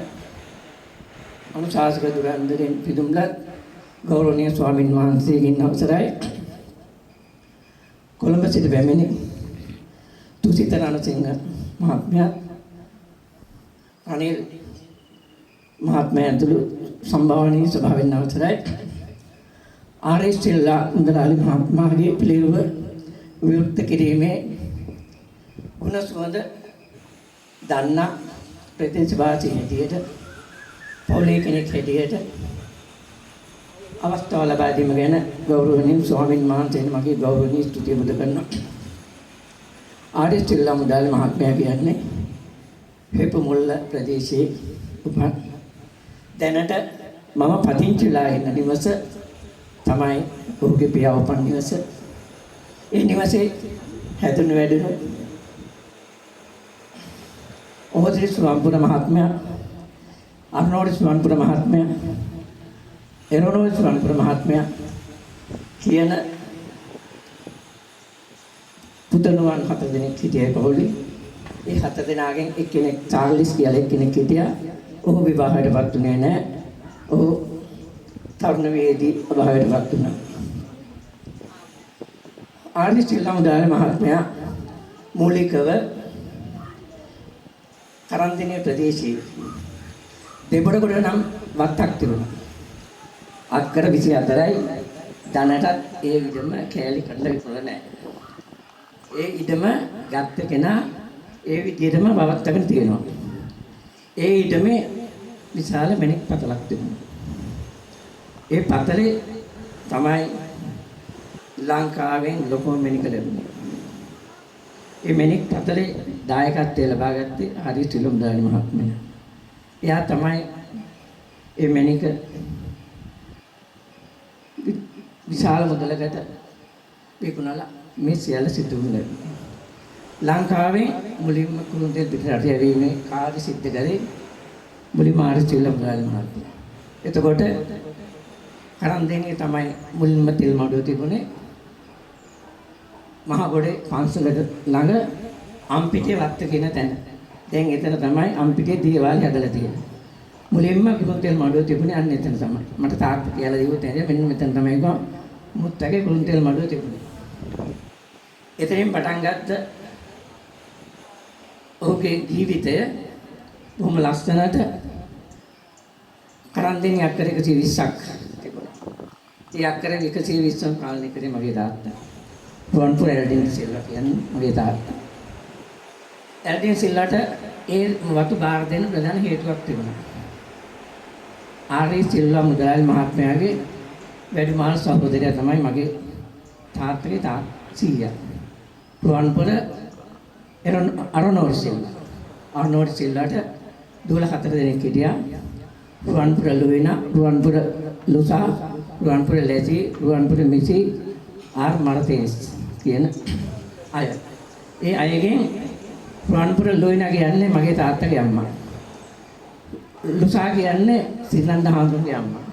Speaker 5: අනුශාසක දුරන්දරෙන් පිදුම්ලත් ගෞරවනීය ස්වාමින් වහන්සේගෙන් අවසරයි කොළඹ සිට පැමිණි තුසිත රණසිංහ මහත්මයා අනිල් මහත්මයා ඇතුළු සම්භාවනීය සභාවෙන් අවසරයි ආර්.එස්. සිල්ලා මුදලාලි මහත්මයාගේ පිළිරුව විවෘත කිරීමේ ගුණ සුවඳ දන්නා ප්‍රතිශාවාසී හැටියට පොලේ කෙනෙක් හැටියට අවස්ථාව ලබා දීම ගැන ගෞරවනීය ස්වාමීන් වහන්සේට මගේ ගෞරවනීය ස්තුතිය පුද කරනවා. ආර්.එස්. සිල්ලා මුදලාලි මහත්මයා කියන්නේ හේප මුල්ල ප්‍රදේශයේ උපන් දැනට මම පදිංචිලා ඉන්න නිවස තමයි ඔහුගේ පියාව උපන් නිවස. ඒ නිවසේ හැදුණු වැඩුණු ඕදරි සුවන්පුර මහත්මයා, අර්නෝඩි සුවන්පුර මහත්මයා, එරෝනෝඩි සුවන්පුර මහත්මයා කියන පුතණුවන් 4 දෙනෙක් හිටියේ පොළි. ඒ 4 දෙනාගෙන් එක්කෙනෙක් චාර්ලිස් කියලා එක්කෙනෙක් හිටියා. ඔහු විවාහයටපත් උනේ නැහැ. ඔහු තරුණ වේදී අභාවයටපත් වුණා. ආර්.එස්. සිල්ලා මුදලාලි මහත්මයා මූලිකව කරන්දිනේ ප්‍රදේශයේ දෙබඩගොඩ නම් වත්තක් තිබුණා. අක්කර 24යි දැනටත් ඒ ඉඩම කෑලි කඩලා විකුණලා නැහැ. ඒ ඉඩම ගත්ත කෙනා ඒ විදිහටම වවත්තගෙන තියෙනවා. ඒ ඉඩමේ විශාල මණික් පතලක් තිබුණා. ඒ පතලේ තමයි ලංකාවෙන් ලොකම මණික ලැබුණේ. ඒ මණික් පතලේ දායකත්වය ලබා ගත්තේ හරි තිලුම්දානි මහත්මයා. එයා තමයි ඒ මණික විශාල මුදලකට විකුණලා මේ සියල්ල සිදු වුණා. ලංකාවේ මුලින්ම කුරුන්දෙල් පිටරට යැවීමේ කාර්ය සිද්ධ කරේ මුලින්ම ආර්.එස්. සිල්ලා මුදලාලි මහත්මයා. එතකොට කරන්දේනේ තමයි මුලින්ම තෙල් මඩුව තිබුණේ. මහගොඩේ පන්සලක ළඟ අම්පිටිය වත්ත කියන තැන. දැන් එතන තමයි අම්පිටිය දේවාලය හදලා තියෙන්නේ. මුලින්ම කුරුන්තෙල් මඩුව තිබුණේ අන්න එතන තමයි. මට තාත්තා කියලා දීවොත් ඇයි මෙන්න මෙතන තමයි මුත්තගේ කුරුන්තෙල් මඩුව තිබුණේ. එතනින් පටන් ගත්ත ඔහුගේ ජීවිතය බොහොම ලස්සනට කරන්දෙනි අක්කර 120ක් තිබුණා. ඒ අක්කර 120ක් පාලනය කරේ මගේ තාත්තා. රුවන්පුර එල්ඩින් සිල්වා කියන්නේ මගේ තාත්තා. එල්ඩින් සිල්වාට ඒ වතු බාර දෙන්න ප්‍රධාන හේතුවක් තිබුණා. ආර්.ඒ. සිල්වා මුදලාලි මහත්මයාගේ වැඩිමහල් සහෝදරයා තමයි මගේ තාත්තගේ සීයා. රුවන්පුර අරනෝඩ් සිල්වා. අරනෝඩ් සිල්වාට දුවලා 4 දෙනෙක් හිටියා. රුවන්පුර ලුවිනා, රුවන්පුර ලුසා, රුවන්පුර ලැසි, රුවන්පුර මිසි, ආර් මර්තේස් කියන අය. ඒ අයගෙන් රුවන්පුර ලුවිනා කියන්නේ මගේ තාත්තගේ අම්මා. ලුසා කියන්නේ සිනන්ද හාමුදුරන්ගේ අම්මා.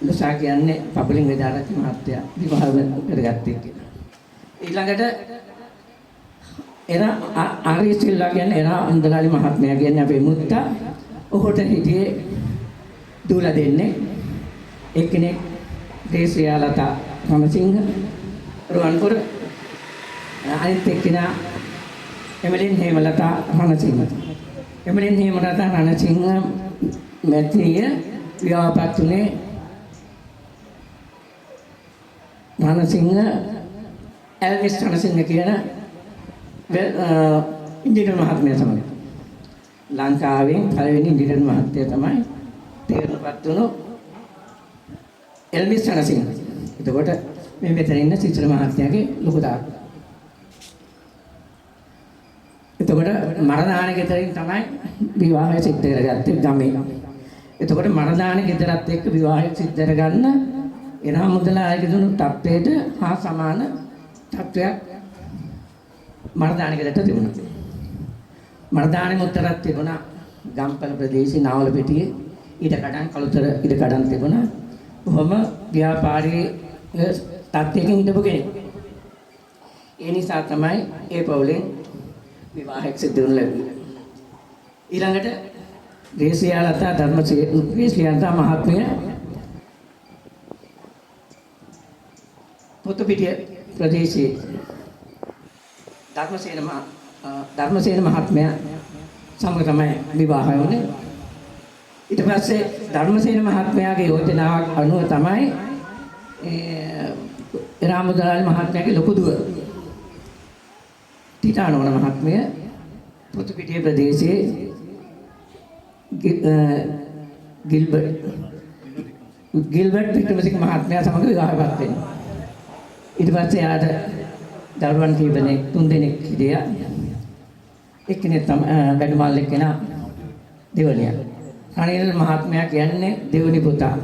Speaker 5: ලුසා කියන්නේ පබලින් වේදාරච්චි මහත්තයා විවාහ කරගත්තේ කියලා. ඊළඟට ආර්.ඒ. සිල්වා කියන්නේ එනා අන්දලාලි මහත්මයා කියන්නේ අපේ මුත්තා. ඔහුට හිටියේ දූලා දෙන්නේ. එක්කෙනෙක් දේශයාලතා රණසිංහ රුවන්පුර, අනිත් එක්කෙනා එමලින් හේමලතා රණසිංහ. එමලින් හේමලතා රණසිංහ මැතිය විවාහපත් උනේ රණසිංහ එල්විස් රණසිංහ කියන ඉන්ජිනේරු මහත්මයා සමග. ලංකාවෙන් පළවෙනි ඉන්ජිනේරු මහත්මයා තමයි තේරුම්පත් වුණු එල්විස් රණසිංහ. එතකොට මේ මෙතන ඉන්න සිසිල මහත්මයාගේ ලොකු තාත්තා. එතකොට මරදාන ගෙදරින් තමයි විවාහය සිද්ධ කරගත්තේ ගමේ. එතකොට මරදාන ගෙදරත් එක්ක විවාහය සිද්ධ කරගන්න එනා මුදලාලිගේ දුණු තත්ත්වයට හා සමාන තත්ත්වයක් මරදාන ගෙදරට තිබුණා. මරදාන මුත්තරත් තිබුණා ගම්පල ප්‍රදේශයේ නාවලපිටියේ ඉඩකඩම් කළුතර ඉඩකඩම් තිබුණා. බොහොම ව්‍යාපාරී තත්ත්වයකින් හිටපු කෙනෙක්. ඒ නිසා තමයි ඒ පවුලෙන් විවාහයක් සිදු වුණ ලැබුණේ. ඊළඟට දේශයාලතා දේශයාලතා මහත්මිය පොතුපිටිය ප්‍රදේශයේ ධර්මසේන මහත්මයා සමග තමයි විවාහය වුණේ. ඊට පස්සේ ධර්මසේන මහත්මයාගේ යෝජනාවක් අනුව තමයි රාමදලාල් මහත්මයාගේ ලොකු දුව ටිටානෝන මහත්මිය පොතුපිටිය ප්‍රදේශයේ ගිල්බර්ට් වික්‍රමසිංහ මහත්මයා සමග විවාහපත් වෙනවා. ඊට පස්සේ ආද දරුවන් කීපෙනෙක් 3 දෙනෙක් හිටියා. එක්කෙනෙක් තමයි වැඩිමල් එක්කෙනා දෙවනියා. රනිල් මහත්මයා කියන්නේ දෙවනි පුතා.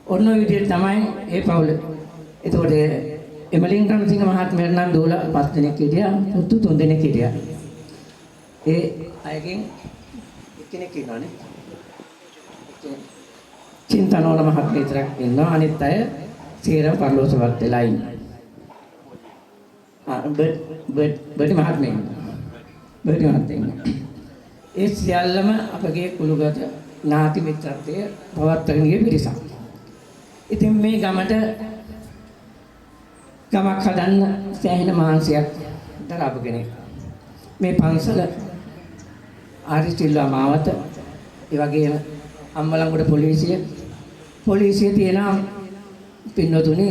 Speaker 5: ඔන්න ඔය විදිහට තමයි ඒ පවුල. එතකොට එමලින් රණසිංහ මහත්මයාට නම් දෝලා 5 දෙනෙක් හිටියා, පුතු 3 දෙනෙක් හිටියා. ඒ අයගෙන් එක්කෙනෙක් ඉන්නවනේ. චින්තනෝන මහත්මිය විතරක් ඉන්නවා. අනිත් අය සේරම පරලෝසවත් වෙලා ඉන්නවා. බඩි මහත්මිය ඉන්නවා. ඒ සියල්ලම අපගේ කුළුගත නාති මිත්‍රත්වයේ පවත්වාගෙන ගිය පිරිසක්. ඉතින් මේ ගමට ගමක් හදන්න සෑහෙන මහන්සියක් දරාපු කෙනෙක්. මේ පන්සල ආර්.ඒ. සිල්වා මාවත, ඒ වගේම අම්මලන්ගොඩ පොලිසිය තියෙනවා පින්නතුනි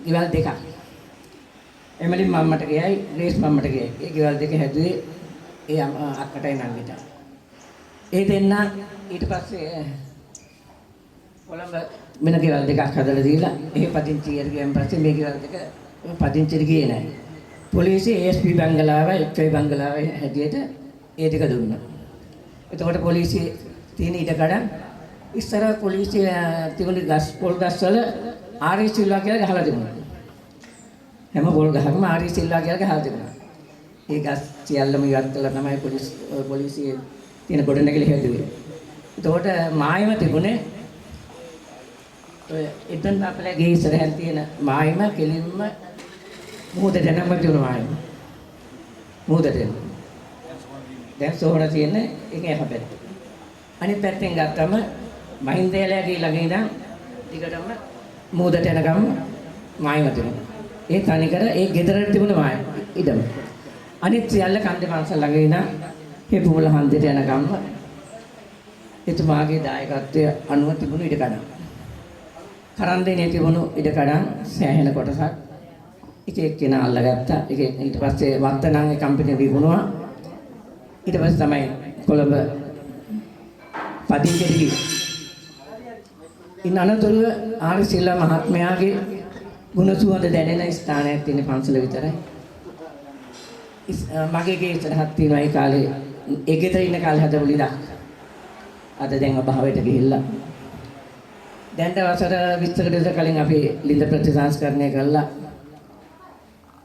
Speaker 5: ගෙවල් දෙකක්. එමලින් මම්මට ගියයි, රේස් මම්මට ගියයි. ඒ ගෙවල් දෙක හැදුවේ ඒ අක්කටයි නංගිට. ඒ දෙන්න ඊට පස්සේ කොළඹ වෙන ගෙවල් දෙකක් හදලා දීලා ඒ පදිංචියට ගියන් පස්සේ මේ ගෙවල් දෙක පදිංචිට ගියේ නැහැ. පොලිසිය ASP බංගලාව, HI බංගලාව හැටියට ඒ දෙක දුන්නා. එතකොට පොලිසිය තියෙන ඉඩකඩ ඉස්සර පොලිසිය තිබුණු පොල් ගස්වල ආර්.ඒ. සිල්වා කියලා ගහලා තිබුණා. හැම පොල් ගහක්ම ආර්.ඒ. සිල්වා කියලා ගහලා තිබුණා. ඒ ගස් සියල්ලම ඉවත් කළා තමයි පොලිසිය තියෙන ගොඩනැගිලි හැදුවේ. එතකොට මායිම තිබුණේ ඔය එතන අපේ ගේ ඉස්සරහින් තියෙන මායිම කෙලින්ම මොහොත දැනම තිබුණ මායිම. මූදට එන්න. දැන් සෝහන තියෙන්නේ ඒක එහා පැත්ත. අනිත් පැත්තෙන් ගත්තම මහින්දේලයාගේ ළඟ ඉඳන් ටිකටම මූදට යනකම් මායිම තිබුණා. ඒ තනිකර ඒ ගෙදරට තිබුණ මායි ඉඩම. අනිත් සියල්ල කන්දේ පන්සල් ළඟ ඉඳන් මේ පුමුල හන්දේට යනකම් එතුමාගේ දායකත්වය අනුව තිබුණු ඉඩකඩම්. කරන්දේනේ තිබුණු ඉඩකඩම් සෑහෙන කොටසක් එක එක්කෙනා අල්ලගත්තා. ඊට පස්සේ වත්තනම් ඒ කම්පැනි විකුණුවා. ඊට පස්සේ තමයි කොළඹ පදිංචිට ගියේ. ඉන්න අනතුරුව ආර් සිල්වා මහත්මයාගේ ගුණ සුවඳ දැනෙන ස්ථානයක් තියෙන පන්සල විතරයි. මගේ ගේ ඉස්සරහක් තියෙනවා ඒ කාලේ ඒ ගෙදර ඉන්න කාලේ හදපු ලිඳක්. අද දැන් අභාවයට ගිහිල්ලා. දැන් වසර 20කට විතර කලින් අපි ලිඳ ප්‍රතිසංස්කරණය කළා.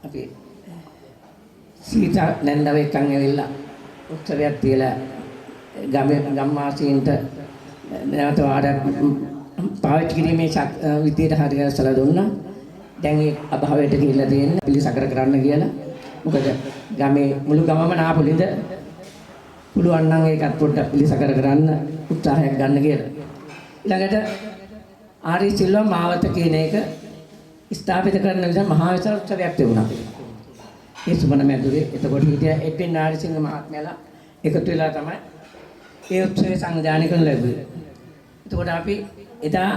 Speaker 5: අපි සීතා නැන්දව එක්කන් ඇවිල්ලා උත්සවයක් තියලා ගම්වාසීන්ට නැවත වාරයක් පාවිච්චි කිරීමේ විදියට හරියට සලලා දුන්නා. දැන් ඒ අභාවයට ගිහිල්ලා තියෙන්නේ පිළිසකර කරන්න කියලා. මොකද ගමේ මුළු ගමම නාපු ලිඳ පුළුවන් නම් ඒකත් පොඩ්ඩක් පිළිසකර කරන්න උත්සාහයක් ගන්න කියලා. ඊළඟට ආර් සිල්වා මාවත කියන එක ස්ථාපිත කරන විදිහ මහා විශාල උත්සවයක් තිබුණා. ඒ සුමන මැදුරේ එතකොට හිටිය එප්පින් නාරසිංහ මහත්මයාලා එකතු වෙලා තමයි ඒ උත්සවය සංවිධානය කරන්න ලැබුවේ. එතකොට අපි එදා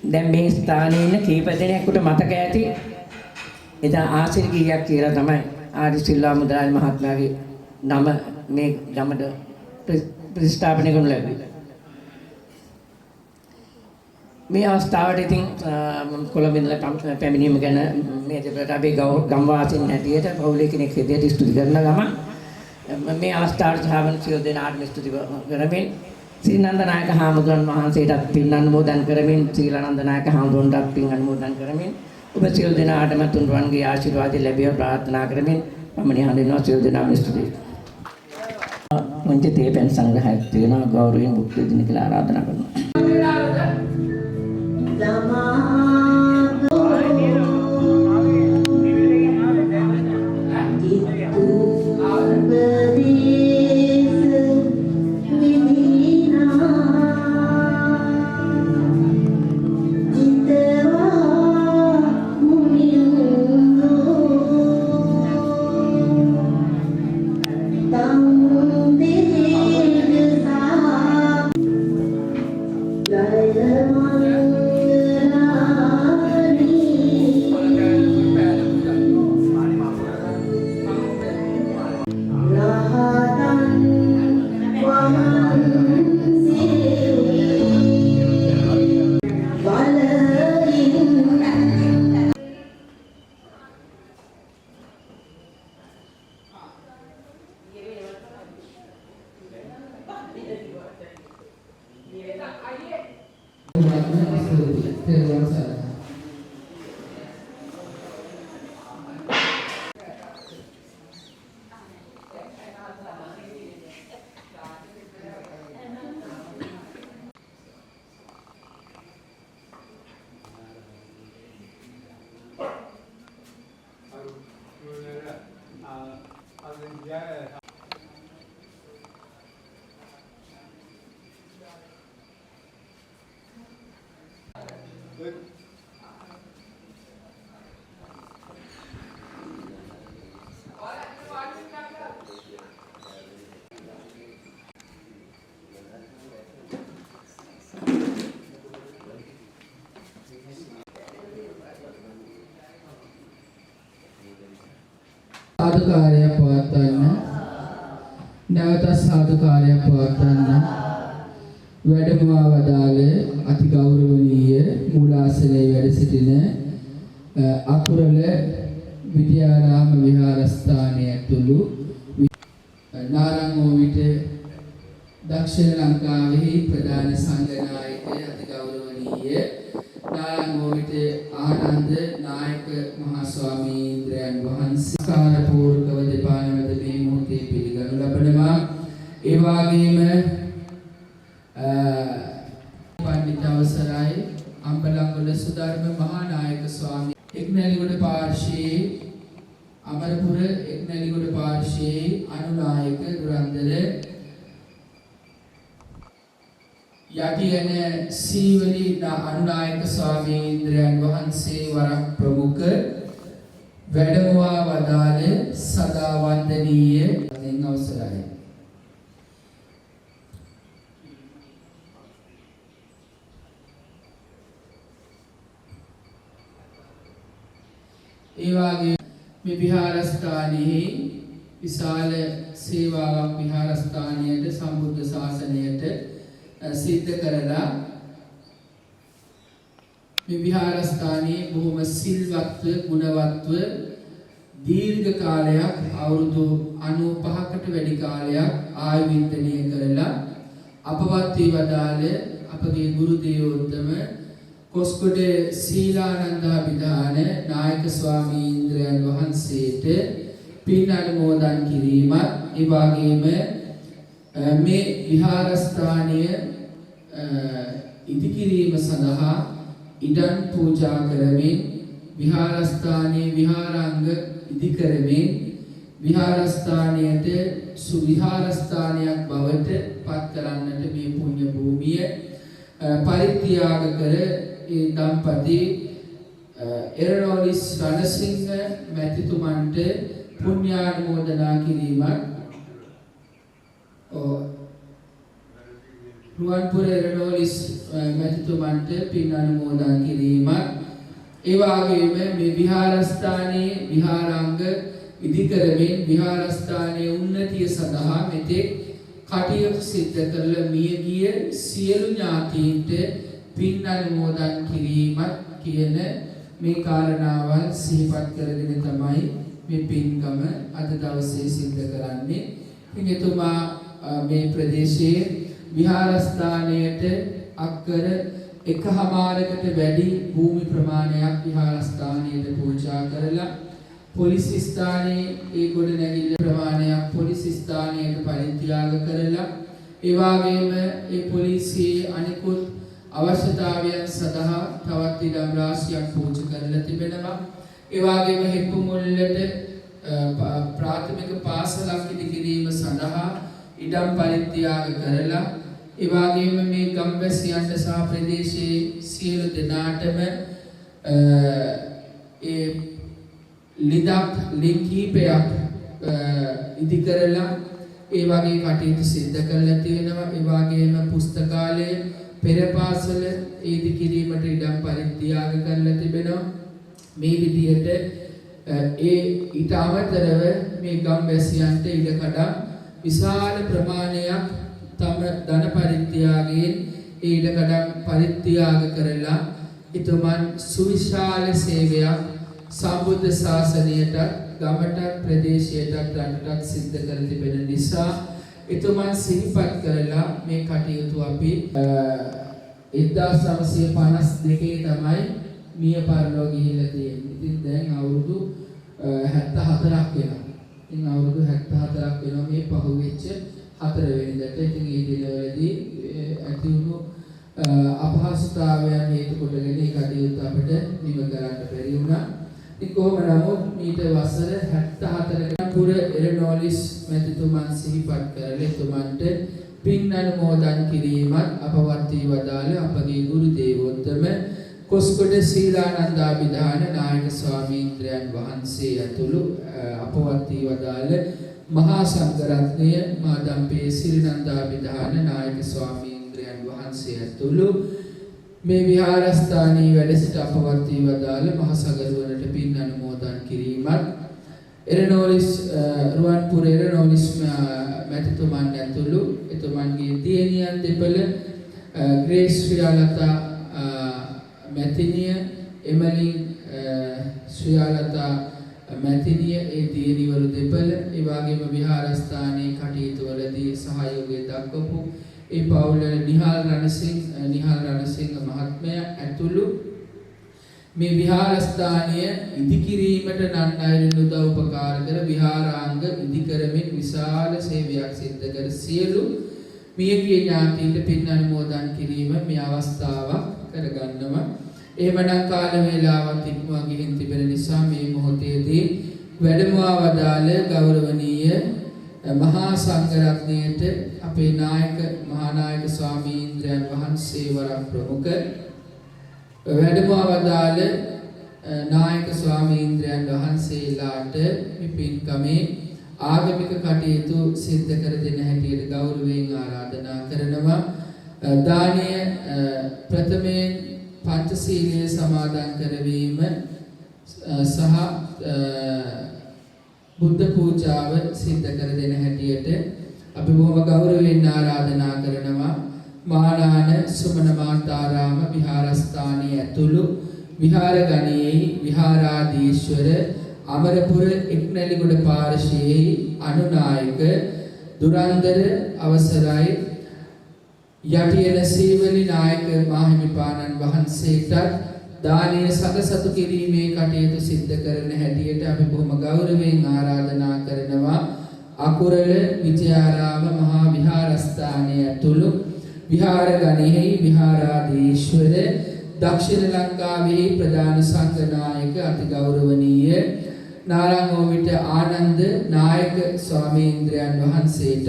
Speaker 5: දැන් මේ ස්ථානයේ ඉන්න කීප දෙනෙකුට මතක ඇති එදා ආශිර්වාද ගීයක් කියලා තමයි ආර් සිල්වා මුදලාලි මහත්මයාගේ නම මේ ගමට ප්‍රතිස්ථාපනය කරනු ලැබුවේ. මේ අවස්ථාවට ඉතින් කොළඹ ඉඳලා පැමිණීම ගැන මේ දෙපළට අපි ගම්වාසීන් හැටියට පවුලේ කෙනෙක් හැටියට ස්තුති කරන ගම මේ අවස්ථාවට සහායන සියලු දෙනාටම ස්තුති කරමින් සීනන්ද නායක හාමුදුරන් වහන්සේටත් පින් අනුමෝදන් කරමින් සීලානන්ද නායක හාමුදුරන්ටත් පින් අනුමෝදන් කරමින් ඔබ සියලු දෙනාටම තුන්රුවන්ගේ ආශිර්වාද ලැබේවා ප්‍රාර්ථනා කරමින් මම නිහඬව සියලු දෙනාම ස්තුතියි. මුංජිතේ පෙන් සංග්‍රහයක් තියෙනවා ගෞරවයෙන් බුද්ධ දින කියලා ආරාධනා කරනවා.
Speaker 3: සාදුකාරයක් පවත්වන්න නැවත සාදුකාරයක් පවත්වන්න වැඩමවා වදාළ අති ගෞරවනීය මූලාසනයේ වැඩ සිටින අකුරල විද්‍යාරාම විහාරස්ථානයේ ඇතුළු නාරංගෝවිට දක්ෂිණ ලංකාවේ ප්‍රධාන සංඝනායකය අති ගෞරවනීය නාරංගෝවිට ආනන්ද නායක මහා ස්වාමීන්ද්‍රයන් වහන්සේ කාර්යපූර්වකව දෙපානවද මේ මොහොතේ පිළිගනු ලබනවා. ඒ වගේම පණ්ඩිත අවසරයි අම්බලන්ගොඩ සුධර්ම මහා නායක ස්වාමී එක්නැලිගොඩ පාර්ශ්වයේ අමරපුර පාර්ශ්වයේ අනුනායක දුරන්දර යටියන සීවලි අනුනායක ස්වාමීන්ද්‍රයන් වහන්සේ වරක් ප්‍රමුඛ වැඩමවා වදාළ සදා වන්දනීය දෙන් අවසරයි. ඒ වගේ මේ විහාරස්ථානයේ විශාල සේවාවක් විහාරස්ථානයට සම්බුද්ධ ශාසනයට සිද්ධ කරලා මේ විහාරස්ථානයේ බොහොම සිල්වත්ව ගුණවත්ව දීර්ඝ කාලයක් අවුරුදු 95කට වැඩි කාලයක් ආයු වින්දනය කරලා අපවත් වී වදාළ අපගේ ගුරු දේවෝත්තම කොස්කොඩ සීලානන්දාභිදාන නායක ස්වාමීන්ද්‍රයන් වහන්සේට පින් අනුමෝදන් කිරීමත් ඒ වගේම මේ විහාරස්ථානය ඉදිකිරීම සඳහා ඉඩම් පූජා කරමින් විහාරස්ථානයේ විහාරාංග ඉදි කරමින් විහාරස්ථානයට සුවිහාරස්ථානයක් බවට පත් කරන්නට මේ පුණ්‍ය භූමිය පරිත්‍යාග කර ඒ දම්පති එරනෝලිස් රණසිංහ මැතිතුමන්ට පුණ්‍යානුමෝදනා කිරීමත් රුවන්පුර එරනෝලිස් මැතිතුමන්ට පින් අනුමෝදන් කිරීමත් ඒ වගේම මේ විහාරස්ථානයේ විහාරාංග ඉදි කරමින් විහාරස්ථානයේ උන්නතිය සඳහා මෙතෙක් කටයුතු සිද්ධ කරලා මියගිය සියලු ඥාතීන්ට පින් අනුමෝදන් කිරීමත් කියන මේ කාරණාවල් සිහිපත් කරගෙන තමයි මේ පින්කම අද දවසේ සිද්ධ කරන්නේ. ඉතින් එතුමා මේ ප්‍රදේශයේ විහාරස්ථානයට අක්කර 1.5කට වැඩි භූමි ප්‍රමාණයක් විහාරස්ථානයට පූජා කරලා පොලිස් ස්ථානයේ ඒ ගොඩනැගිල්ල ප්‍රමාණයක් පොලිස් ස්ථානයට පරිත්‍යාග කරලා ඒ වගේම ඒ පොලිසියේ අනිකුත් අවශ්‍යතාවයන් සඳහා තවත් ඉඩම් රාශියක් පූජා කරලා තිබෙනවා. ඒ වගේම හෙප්පුමුල්ලට ප්‍රාථමික පාසලක් ඉදිකිරීම සඳහා ඉඩම් පරිත්‍යාග කරලා ඒ වගේම මේ ගම්වැසියන්ට සහ ප්‍රදේශයේ සියලු දෙනාටම ඒ ලිදක් ලිංකීපයක් ඉදි කරලා ඒ වගේ කටයුතු සිද්ධ කරලා තියෙනවා. ඒ වගේම පුස්තකාලය පෙර පාසල ඉදි කිරීමට ඉඩම් පරිත්‍යාග කරලා තිබෙනවා. මේ විදිහට ඒ ඊට අමතරව මේ ගම්වැසියන්ට ඉඩකඩම් විශාල ප්‍රමාණයක් තම ධන පරිත්‍යාගයෙන් ඒ ඉඩකඩම් පරිත්‍යාග කරලා ඊතුමන් සුවිශාල සේවයක් සම්බුද්ධ ශාසනයට ගමට ප්‍රදේශයට රටට සිද්ධ කර තිබෙන නිසා ඊතුමන් සිහිපත් කරලා මේ කටයුතු අපි 1952 තමයි මිය පරලෝ ගිහිල්ලා තියෙන්නේ. ඉතින් දැන් අවුරුදු 74ක් වෙනවා. ඉතින් අවුරුදු 74ක් වෙනවා මේ පහුවෙච්ච 4 වෙනිදාට. ඉතින් මේ දිනවලදී ඇති වුණු අපහසුතාවයන් හේතු කොටගෙන මේ කටයුතු අපිට නිම කරන්න බැරි වුණා. ඉතින් කොහොම නමුත් ඊට වසර 74කට පුර එරනෝලිස් මැතිතුමන් සිහිපත් කරලා එතුමන්ට පින් අනුමෝදන් කිරීමත් අපවත් වී වදාළ අපගේ ගුරු දේවෝත්තම කොස්කොඩ සීලානන්දාභිදාන නායක ස්වාමීන්ද්‍රයන් වහන්සේ ඇතුළු අපවත් වී වදාළ මහා සංඝරත්නය මාදම්පේ සිරිනන්දාභිදාන නායක ස්වාමීන්ද්‍රයන් වහන්සේ ඇතුළු මේ විහාරස්ථානයේ වැඩ සිට අපවත් වී වදාළ මහ සගරුවනට පින් අනුමෝදන් කිරීමත් එරනෝලිස් රුවන්පුර එරනෝලිස් මැතිතුමන් ඇතුළු එතුමන්ගේ දියණියන් දෙපළ ග්‍රේස් ශ්‍රියාලතා මැතිනිය එමලින් ශ්‍රියාලතා මැතිනිය ඒ දියණිවරු දෙපළ ඒ වගේම විහාරස්ථානයේ කටයුතු වලදී සහයෝගය දක්වපු ඒ පවුල නිහාල් රණසිංහ මහත්මයා ඇතුළු මේ විහාරස්ථානය ඉදිකිරීමට නන්නයින් උදව් උපකාර කර විහාරාංග ඉදි කරමින් විශාල සේවයක් සිද්ධ කර සියලු මියගිය ඥාතීන්ට පින් අනුමෝදන් කිරීම මේ අවස්ථාවක් කරගන්නවා. එහෙමනම් කාල වේලාවත් ඉක්මවා ගිහින් තිබෙන නිසා මේ මොහොතේදී වැඩමවා වදාළ ගෞරවනීය මහා සංඝරත්නයට අපේ නායක මහානායක ස්වාමීන්ද්‍රයන් වහන්සේ වරක් ප්‍රමුඛ වැඩමවා වදාළ නායක ස්වාමීන්ද්‍රයන් වහන්සේලාට පින්කමේ ආගමික කටයුතු සිද්ධ කර දෙන හැටියට ගෞරවයෙන් ආරාධනා කරනවා. දානය ප්‍රථමයෙන් පංචශීලයේ සමාදන් කරවීම සහ බුද්ධ පූජාව සිද්ධ කර දෙන හැටියට අපි බොහොම ගෞරවයෙන් ආරාධනා කරනවා. මහානාන සුමන මාතාරාම විහාරස්ථානයේ ඇතුළු විහාර ගණයේ විහාරාධීශ්වර අමරපුර එක්නැලිගොඩ පාර්ශ්වයේ අනුනායක දුරන්දර අවසරයි යටියන සීවලි නායක මාහිමිපාණන් වහන්සේට දානය සදසතු කිරීමේ කටයුතු සිද්ධ කරන හැටියට අපි බොහොම ගෞරවයෙන් ආරාධනා කරනවා. අකුරල විජයාරාම මහා විහාරස්ථානයේ ඇතුළු විහාර ගණයේ විහාරාධීශ්වර දක්ෂිණ ලංකාවේ ප්‍රධාන සංඝනායක අති ගෞරවනීය නාරංගෝවිට ආනන්ද නායක ස්වාමීන්ද්‍රයන් වහන්සේට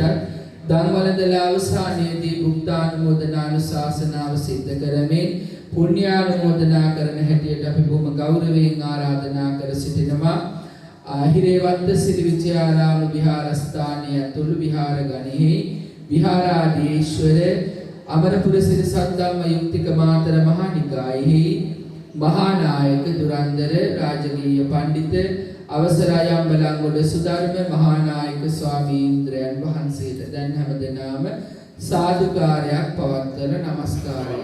Speaker 3: දන්වලදලා අවසානයේදී බුද්ධානුමෝදනානුශාසනාව සිද්ධ කරමින් පුණ්‍යානුමෝදනා කරන හැටියට අපි බොහොම ගෞරවයෙන් ආරාධනා කර සිටිනවා. හිරේවත්ත සිරි විජයාරාම විහාරස්ථානයේ ඇතුළු විහාර ගණයේ විහාරාධීශ්වර අමරපුර සිරි සද්ධම්ම යුක්තික මාතර මහානිකායෙහි මහානායක දුරන්දර රාජකීය පඬිත අවසරයි අම්බලන්ගොඩ සුධර්ම මහානායක ස්වාමීන්ද්‍රයන් වහන්සේට දැන් හැමදෙනාම සාදුකාරයක් පවත්වන නමස්කාරය.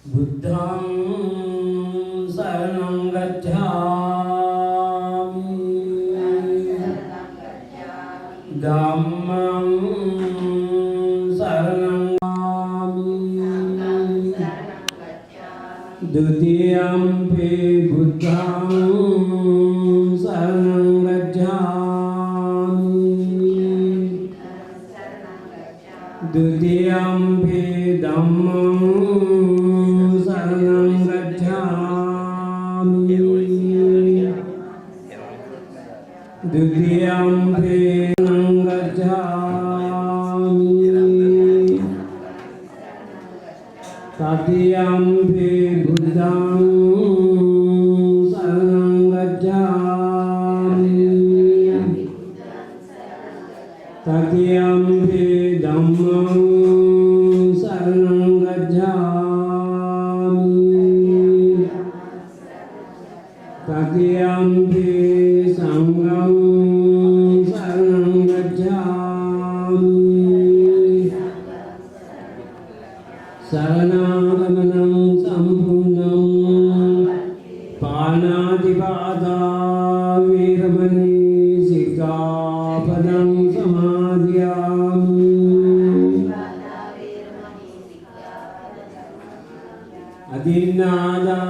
Speaker 5: බුද්ධං සරණං ගච්ඡාමි ධම්මං සරණං ගච්ඡාමි ဒုတိယံ පි බුද්ධං සරණං ගච්ඡාමි ဒုတိယံ පි ධම්මං සරණං ගච්ඡාමි ဒုတိယံ පි ගච්ඡාමි တတိယံ පි බුද්ධං සරණං ගච්ඡාමි တတိယံ පි ධම්මං සරණං ගච්ඡාමි තතියම්පි සංඝං සරණං ගච්ඡාමි සරණාගමනං සම්පූර්ණං පාණාතිපාතා වේරමණී සික්ඛාපදං සමාදියාමි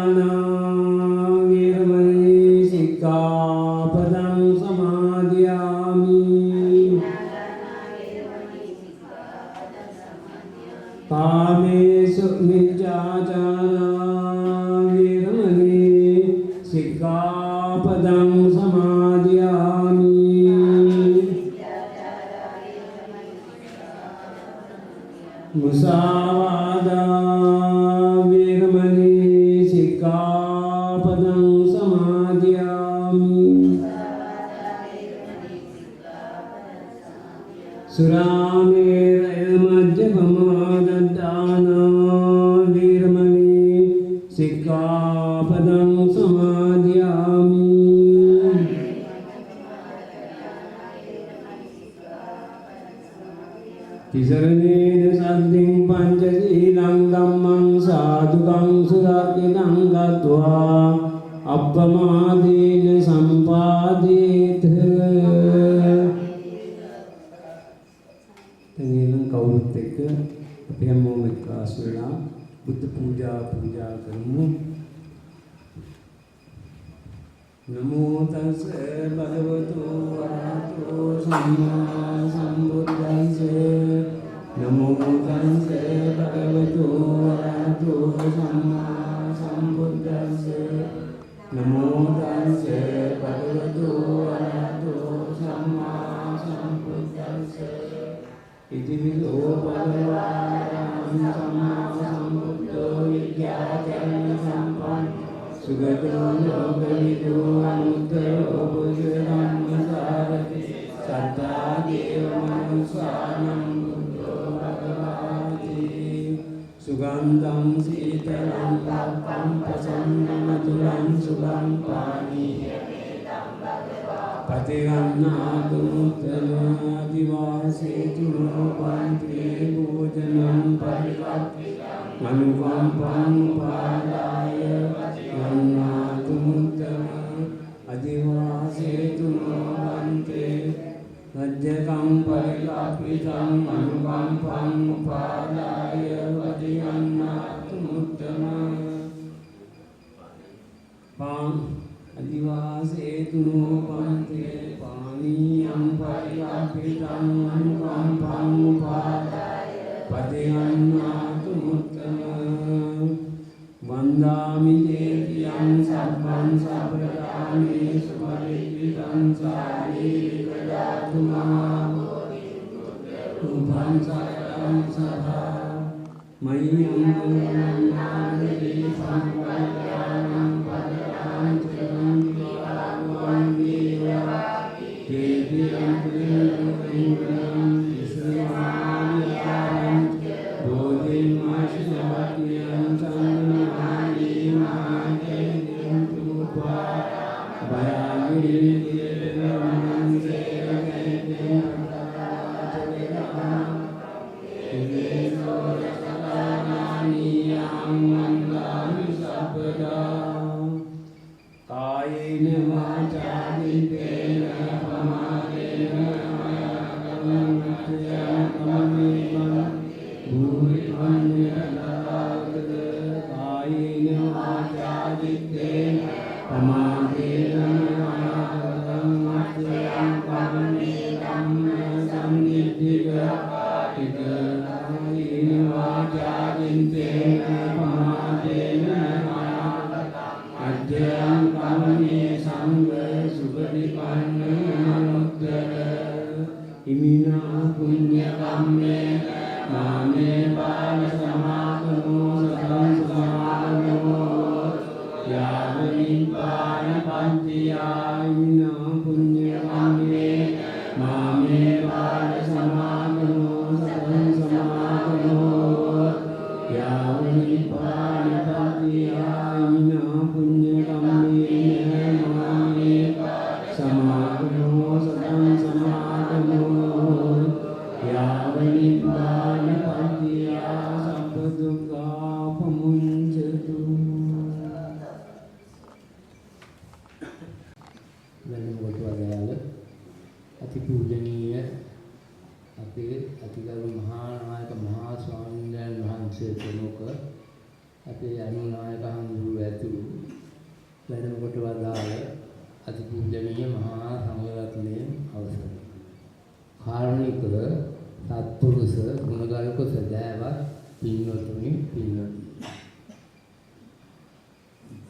Speaker 5: අදින්නාදානා වේරමණී සික්ඛාපදං සමාදියාමි කාමේසු මිච්ඡාචාරා වේරමණී සික්ඛාපදං සමාදියාමි මුසාවාදා වේරමණී සික්ඛාපදං සමාදියාමි සුරාමේරය මජ්ජපමාදත්තාන වේරමණී සික්ඛාපදං සමාදියාමි තිසරණේන සද්ධින් පංචශීලං ධම්මං සාදුකං සුරකිනං ගත්වා අප්පමාදීන සම්පාදේත තනියම කවුරුත් එක්ක අපි හැමෝම එක්කාසු වෙලා බුද්ධ පූජා කරමු.
Speaker 6: නමෝ තස්ස භගවතු වරහතෝ සම්මා සම්බුද්දස්ස නමෝ තස්ස භගවතු වරහතෝ සම්මා සම්බුද්දස්ස නමෝ තස්ස භගවතු වරහතෝ සම්මා සම්බුද්දස්ස ඉතිවිදෝ භගවාන් සම්මා සම්බුද්ධෝ විද්‍යාචරණ සම්පන්න සුගතෝ ලෝකවිදෝ අනුත්තරෝ බුද්ධධම්මසාරති සත්තා දේව මනුස්සානම් බුද්ධෝ භගවාති සුගන්ධං සීතලං ලබ්බං පසන්නං මధుරං සුභං පානීය පතිගන්නාතු මුත්තමාදිවාසේතු නෝපන්තේ භෝජනං පරිවත්තිකං අනුකම්පං පාදාය පතිගන්නාතු මුත්තමාදිවාසේතු නෝපන්තේ රජ්ජකං පරිකප්පිතං අනුකම්පං පාදාය පතිගන්නාතු මුත්තමා අදිවාසේතු නෝපන්තේ පානීයං පරිකප්පිතං අනුකම්පං උපාදාය පතිගන්නාතු මුත්තම වන්දාමි දේතියං සබ්බං සබ්බදානේසු පරිපිතං සාරීරික ධාතුමා උපං සරණං සදා මය්‍යං ගුණානදී සම්පදානං පදං චරං විවාග්වං විවාති තේතියං පුරිංගං ඉස්රාමියාං බෝධිං මාශිනවත්‍යං චන්නානි මාකේං තුපා බයාගිරිතියං සේකේතං කායේන වාචා දිත්තේන පමාදේන ආයතනං භූරිවන්‍යලාවද කායේන වාචා දිත්තේන පමාදේන ආයතනං කම්මේ ධම්ම සම්නිද්ධික ඉදනායේන වාචා දිත්තේන පමාදේන අධ්‍යයං කම්මේ සංඝ සුපටිපන්න අනුත්තර ඉමිනා පුඤ්ඤ කම්මේ නාමේ බාල සමාගමෝ සතං සමාගමෝ යාව නිපාන පන්තියා ඉමිනා පුඤ්ඤ කම්මේ නාමේ බාල සමාගමෝ සතං සමාගමෝ යාව නිපාන පන්තියා ඉමිනා පුඤ්ඤ කම්මේ නාමේ සමාගමෝ සතං සමාගමෝ යාව නිපාන පන්තියා සම්ප දුක්ඛා පමුඤ්චතු
Speaker 7: ලැබෙනකොටවල අති පූජනීය අපේ අතිගරු මහා නායක මහා ස්වාමීන් වහන්සේ ප්‍රමුඛ අපේ අනුනායක හඳුරු ඇතුළු ලැබෙනකොට වදාළ අති පූජනීය මහා සංඝරත්නයේ අවසරයි. කාරුණික සත්පුරුෂ ගුණගරුක සදාවත් පින්වතුනි පින්වත්නි.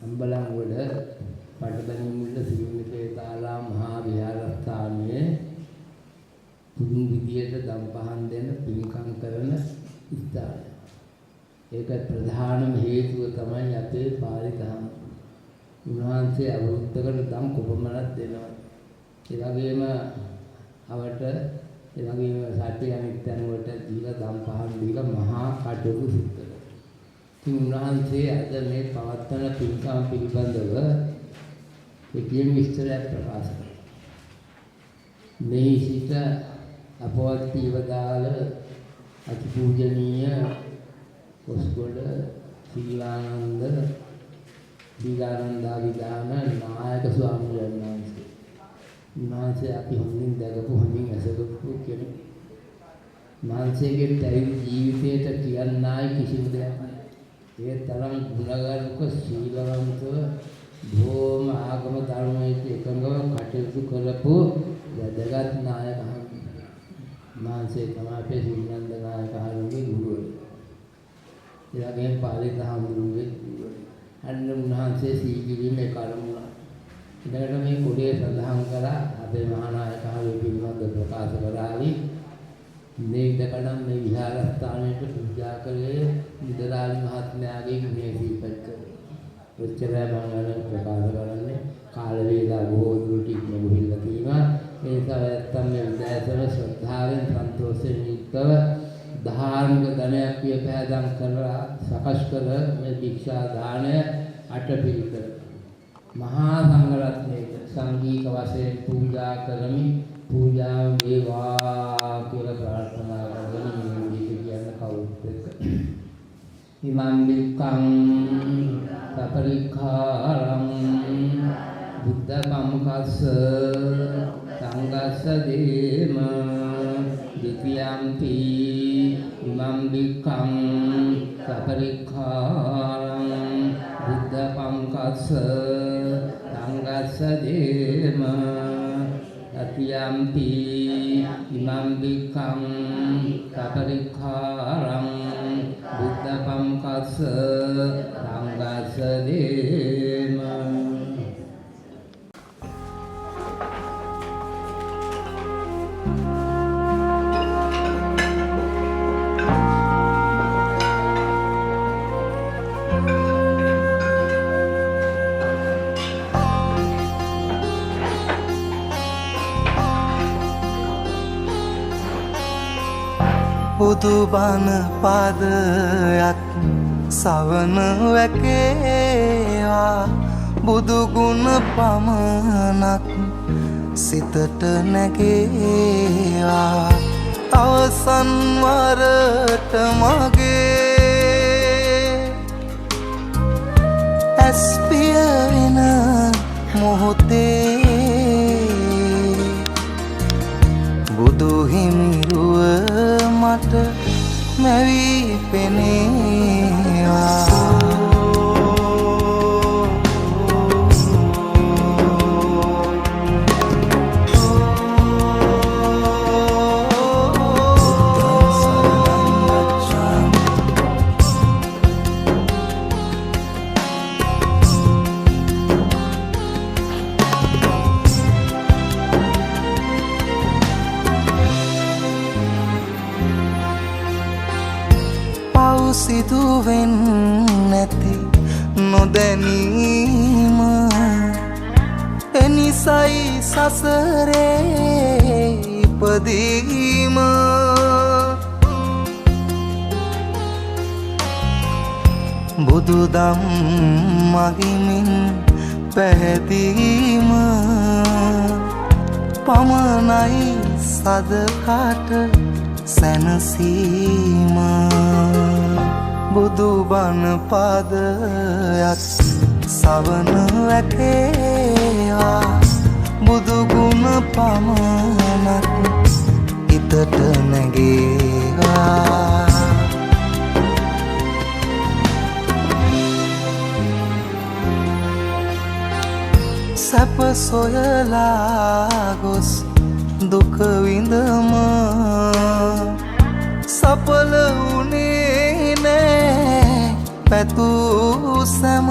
Speaker 7: අම්බලන්ගොඩ පටබැණිමුල්ල සිරිනිකේතාලා මහා විහාරස්ථානයේ පුදුම විදියට දම් පහන් දෙන පින්කම් කරන ස්ථානය. ඒක ප්‍රධානම හේතුව තමයි අපේ පාරිතහම. උන්වහන්සේ අවුරුද්දකට දම් කොපමණක් දෙනවා. ඒ වගේම අවට ඒ වගේම සත්‍ය අනිත් තැන් වලට දීලා දම් පහන් දීලා මහා කටයුතු සිදු කරනවා. ඉතින් උන්වහන්සේ අද මේ පවත්වන පින්කම් පිළිබඳව කෙටියෙන් විස්තරයක් ප්‍රකාශ කරනවා. මේ සිට අපවත් පියවදාල අතිපූජනීය කොස්ගොඩ සීලානන්ද විදාන නායක ස්වාමීන් වහන්සේ. උන්වහන්සේ අපි හොඳින් දැකපු හොඳින් ඇසගත්තු කෙනෙක්. උන්වහන්සේගේ ජීවිතයට කියන්නයි කිසිම දෙයක් නැහැ. ඒ තරම් ගුණගරුක සීලවන්තව බොහෝම ආගම ධර්මයට එකඟව කටයුතු කරපු වැදගත් නායක මාංශේ තමයි අපේ සිංහල නායක හරුගේ ගුරුවරයා. ඒ වගේම පාලිත හමුදුගේ ගුරුවරයා. අන්න උන්වහන්සේ සීගිරිමේ කර්මුණා. ඊළඟට මේ කුඩේ සඳහන් කළා අපේ මහානායක හරු පිළිබඳ ප්‍රකාශ කරાવી. මේ ඉඩකඩම් මේ විහාරස්ථානයට පූජා කළේ නිදරාලි මහත්මයාගේ ගුණය සිහිපත් කරලා. උච්චරය මංගල ප්‍රකාශ කරන්නේ කාල වේලා බොහෝ දුරට ඉක්ම ගිහිල්ලා තියෙනවා. ඒ නිසා නැත්තම් මේ උදෑසන ශ්‍රද්ධාවෙන් සන්තෝෂයෙන් යුක්තව ධාර්මික ධනයක් පියපෑදම් කරලා සකස් කර මේ දීක්ෂා දාණය අටපිරිකර මහා සංඝරත්නයට සංඝීක වශයෙන් පූජා කරමි. පූජාව වේවා කියලා ප්‍රාර්ථනා කරගෙන මේ විදිහට කියන්න කවුරුත් එක්ක ඉමං වික්ඛං සපරික්ඛාරං බුද්ධ කම්කස්ස සංඝස්ස දේම ဒ ුතියම්පි ඉමං වික්ඛං සපරික්ඛාරං බුද්ධ කම්කස්ස සංඝස්ස දේම අතියම්පි ඉමං වික්ඛං සපරික්ඛාරං බුද්ධ කම්කස්ස සංඝස්ස දේම.
Speaker 8: බුදු බණ පදයක් සවන වැකේවා බුදු ගුණ පමණක් සිතට නැගේවා අවසන් වරට මගේ ඇස් පිය වෙන මොහොතේ බුදු හිමිරුව මට මැවී පෙනේවා. සිදුවෙන් නැති නොදැනීම එනිසයි සසරේ ඉපදීම බුදුදම් මගිමින් පැහැදීම පමණයි සදහට සැනසීම බුදු බණ පදයක් සවන වැකේවා බුදු ගුණ පමණක් හිතට නැගේවා. සැප සොයලා ගොස් දුක විඳම සඵල වුණේ නෑ පැතූ සැම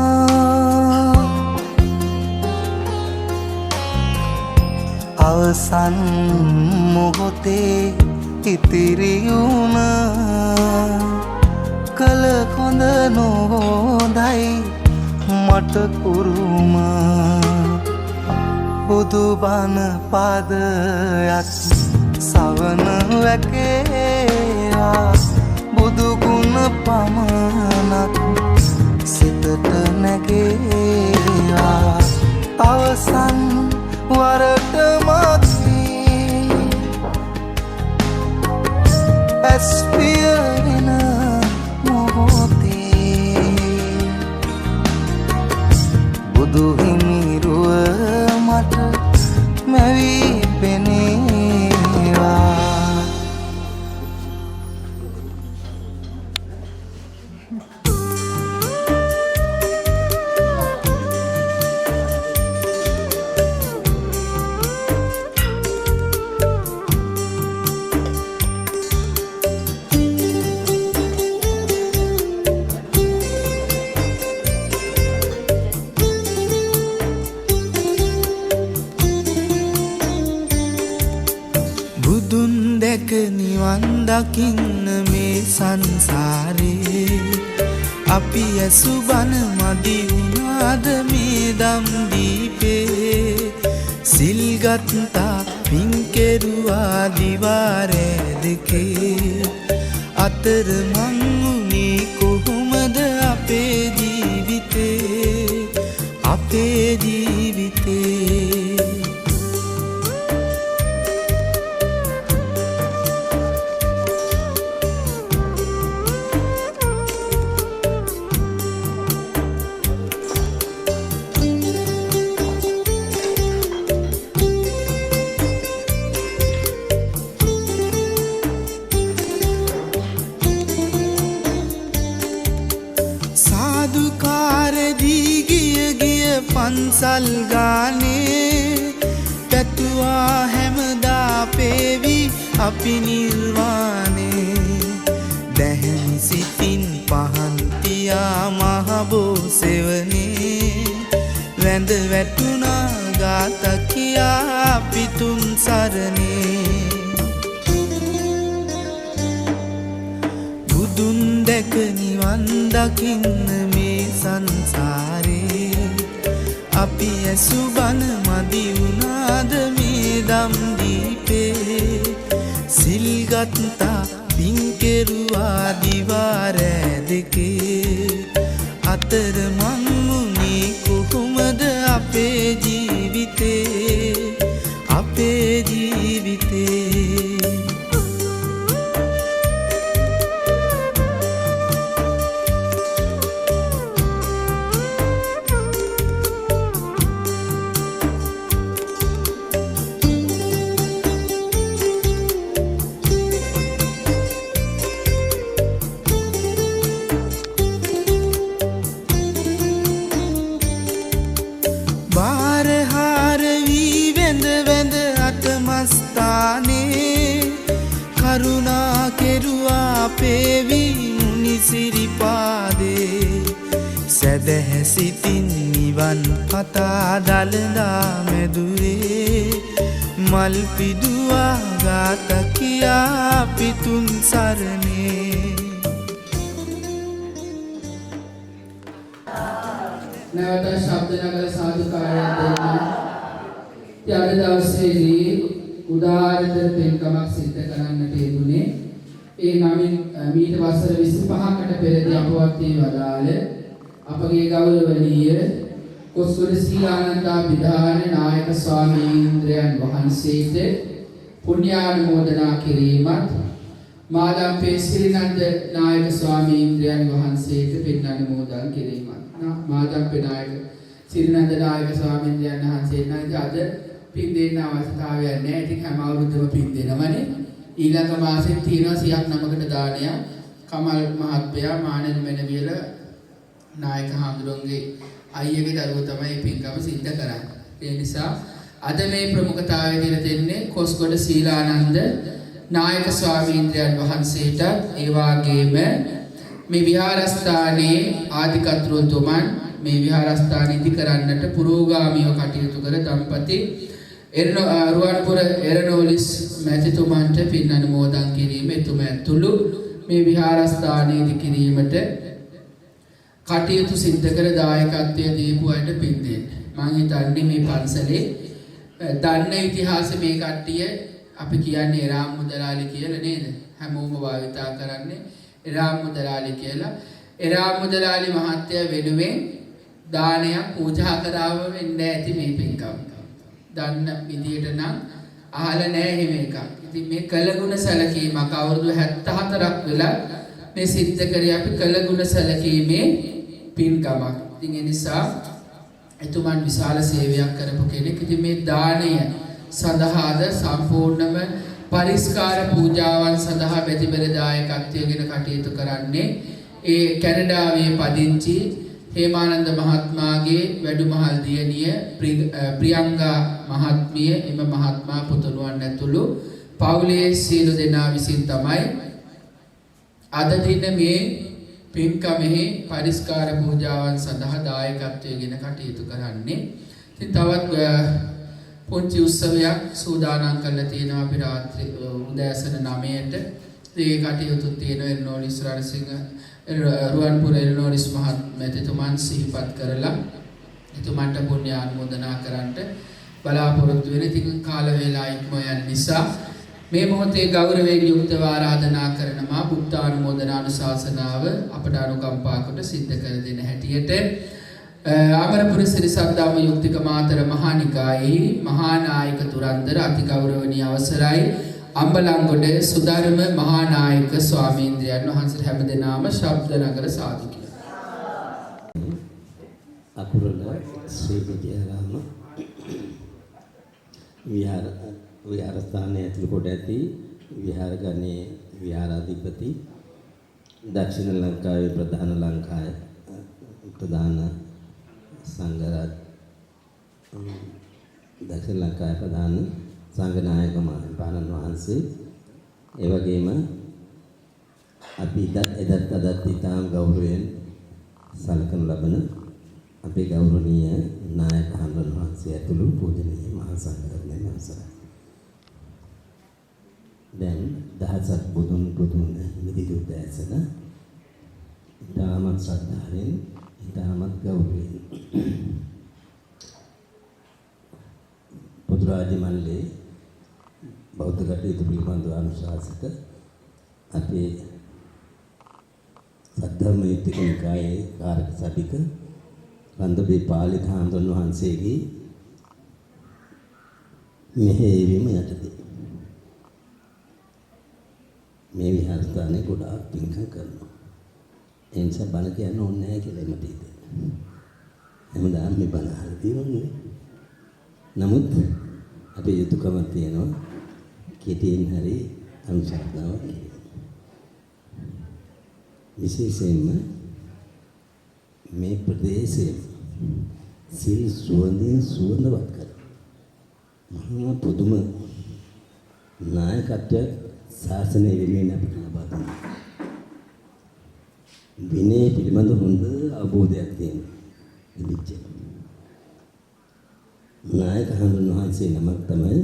Speaker 8: අවසන් මොහොතේ ඉතිරි වුණ කල කොඳ නොහොඳයි මට කුරුම බුදු බණ පදයක් සවන වැකේවා බුදු ගුණ පමණක් සිතට නැගේවා අවසන් වරට මගේ ඇස් පිය වෙන මොහොතේ බුදු හිමිරුව මට මැවී පෙනේවා. නිවන් දකින්න මේ සංසාරේ අපි ඇසු බන මදි වුණාද මේ දම් දීපේ සිල් ගත්තා පින් කෙරුවා දිවාරේ දෙකේ අතර මං උනේ කොහොමද අපේ ජීවිතේ පන්සල් ගානේ පැතුවා හැමදා පේවි අපි නිර්වාණේ දැහැමි සිතින් පහන් තියා මහබෝ සෙවනේ වැඳ වැටුණා ගාත කියා අපි තුන් සරණේ බුදුන් දැක නිවන් දකින්න මේ සංසාරේ අපි ඇසු බන මදි වුණාද මේ දම් දීපේ සිල් ගත්තා පින් කෙරුවා දිවාරෑ දෙකේ අතර මං උනේ කොහොමද අපේ ජීවිතේ කරුණා කෙරුවා පේවි මුනි සිරිපාදේ සැදැහැ සිතින් නිවන් පතා දළදා මැදුරේ මල් පිදුවා ගාත කියා පිතුන් සරණේ
Speaker 3: නැවත ශබ්ද නගර සාදුකාරයක් දෙන්න. ත්‍යාග දවසේදී උදාාරතර පින්කමක් සිද්ධ කරන්නට යෙදුනේ. ඒ නමින් මීට වසර 25කට පෙරදී අපවත් වී වදාළ අපගේ ගෞරවනීය කොස්ගොඩ සීලානන්දාභිධාන නායක ස්වාමීන්ද්‍රයන් වහන්සේට පුණ්‍යානුමෝදනා කිරීමත් මාදම්පේ සිරිනන්ද නායක ස්වාමීන්ද්‍රයන් වහන්සේට පින් අනුමෝදන් කිරීමත් මාදම්පේ නායක සිරිනන්ද නායක ස්වාමීන්ද්‍රයන් වහන්සේට අද පින් දෙන්න අවස්ථාවක් නැහැ. ඉතින් හැම අවුරුද්දම පින් දෙනවනේ. ඊළඟ මාසෙත් තියෙනවා 109කට දානයක්. කමල් මහත්මයා මානෙන් මෙනවිල නායක හඳුරන්ගේ අයියගේ දරුවෝ තමයි පින්කම සිද්ධ කරන්නේ. ඒ නිසා අද මේ ප්‍රමුඛතාවය දීලා දෙන්නේ කොස්ගොඩ සීලානන්ද නායක ස්වාමීන්ද්‍රයන් වහන්සේට ඒ වගේම මේ විහාරස්ථානයේ ආධිකතෘතුමන් මේ විහාරස්ථාන ඉදි කරන්නට පුරෝගාමීව කටයුතු කර දම්පති රුවන්පුර එරනෝලිස් මැතිතුමන්ට පින් අනුමෝදන් කිරීම එතුම ඇතුළු මේ විහාරස්ථානය ඉදි කිරීමට කටයුතු සිද්ධ කර දායකත්වය දීපු අයට පින් දෙන්න. මම හිතන්නේ මේ පන්සලේ දන්න ඉතිහාසෙ මේ කට්ටිය අපි කියන්නේ එරාම් මුදලාලි කියලා නේද? හැමෝම භාවිතා කරන්නේ එරාම් මුදලාලි කියලා. එරාම් මුදලාලි මහත්තයා වෙනුවෙන් දානයක් පූජා කරාම වෙන්නේ ඇති මේ පින්කම්. දන්න විදියට නම් අහලා නැහැ එහෙම එකක්. ඉතින් මේ කළගුණ සැලකීමක් අවුරුදු 74ක් වෙලා මේ සිද්ධ කරේ අපි කළගුණ සැලකීමේ පින්කමක්. ඉතින් ඒ නිසා එතුමන් විශාල සේවයක් කරපු කෙනෙක්. ඉතින් මේ දාණය සඳහාද සම්පූර්ණම පරිස්කාර පූජාවන් සඳහා බෙදිබෙර දායකත්වයෙන් කටයුතු කරන්නේ ඒ කැනඩාවේ පදිංචි හේමානන්ද මහත්මයාගේ වැඩිමහල් දියණිය ප්‍රියංගා මහත්මිය එම මහත්මයා පුතුණුවන් ඇතුළු පවුලේ සියලු දෙනා විසින් තමයි අද දින මේ පින්කමෙහි පරිස්කාර පූජාවන් සඳහා දායකත්වයෙන් කටයුතු කරන්නේ. ඉතින් තවත් පුංචි උත්සවයක් සූදානම් කරලා තියෙනවා අපි රාත්‍රී උදෑසන 9ට. ඒ කටයුතු තියෙන එර්නෝලිස් රණසිංහ රුවන්පුර එර්නෝලිස් මහත්මයාතුමන් සිහිපත් කරලා එතුමන්ට පුණ්‍ය ආනුමෝදනා කරන්නට බලාපොරොත්තු වෙන. ඉතින් කාල වේලා ඉක්ම යන නිසා මේ මොහොතේ ගෞරවයෙන් යුක්තව ආරාධනා කරනවා බුද්ධානුමෝදනානුශාසනාව අපට අනුකම්පා කොට සිද්ධ කර දෙන හැටියට අමරපුර සිරි සද්ධාම යුක්තික මාතර මහානිකායේ මහානායක තුරන්දර අති ගෞරවනීය අවසරයි අම්බලන්ගොඩ සුධර්ම මහානායක ස්වාමීන්ද්‍රයන් වහන්සේ හැමදෙනාම ශබ්ද නගර සාදු කියලා.
Speaker 9: අකුරල ශ්‍රී විජයාරාම විහාරස්ථානයේ ඇතුළු කොට ඇති විහාරගණයේ විහාරාධිපති දක්ෂිණ ලංකාවේ ප්‍රධාන සංඝරාජ දක්ෂිණ ලංකාවේ ප්‍රධාන සංඝනායක මහින්පාණන් වහන්සේ, ඒ වගේම අපි එදත් අදත් ඉතාම ගෞරවයෙන් සැලකනු ලබන අපේ ගෞරවනීය නායක හඳුන් වහන්සේ ඇතුළු පූජනීය මහා සංඝරත්නයන් අවසරයි. දැන් දහසක් බුදුන් මිදිදු දැසන ඉතාමත් ශ්‍රද්ධාවෙන් ඉතාමත් ගෞරවයෙන් පොදුරාජ මල්ලේ බෞද්ධ කටයුතු පිළිබඳව අනුශාසක අපේ සද්ධර්ම යුක්තික නිකායේ කාරක සභික රන්දබේ පාලිත හාමුදුරන් වහන්සේගේ මෙහෙයවීම යටතේ මේ විහාරස්ථානයේ ගොඩාක් පින්කම් කරනවා. ඒ නිසා බණ කියන්න ඕනේ නැහැ කියලා මට හිතෙනවා. හැමදාම මේ බණ අහලා තියෙන්නේ. නමුත් අපේ යුතුයකම තියෙනවා කෙටියෙන් හරි අනුශාසනාවක් කිරීම. විශේෂයෙන්ම මේ ප්‍රදේශයේ සිල් සුවඳින් සුවඳවත් කර මහා පුදුම නායකත්වයක් ශාසනය වෙනුවෙන් අපිට ලබා දුන්නා. විනය පිළිබඳ හොඳ අවබෝධයක් තියෙනවා. ඉදිච්ච නායක හඳුන් වහන්සේ නමක් තමයි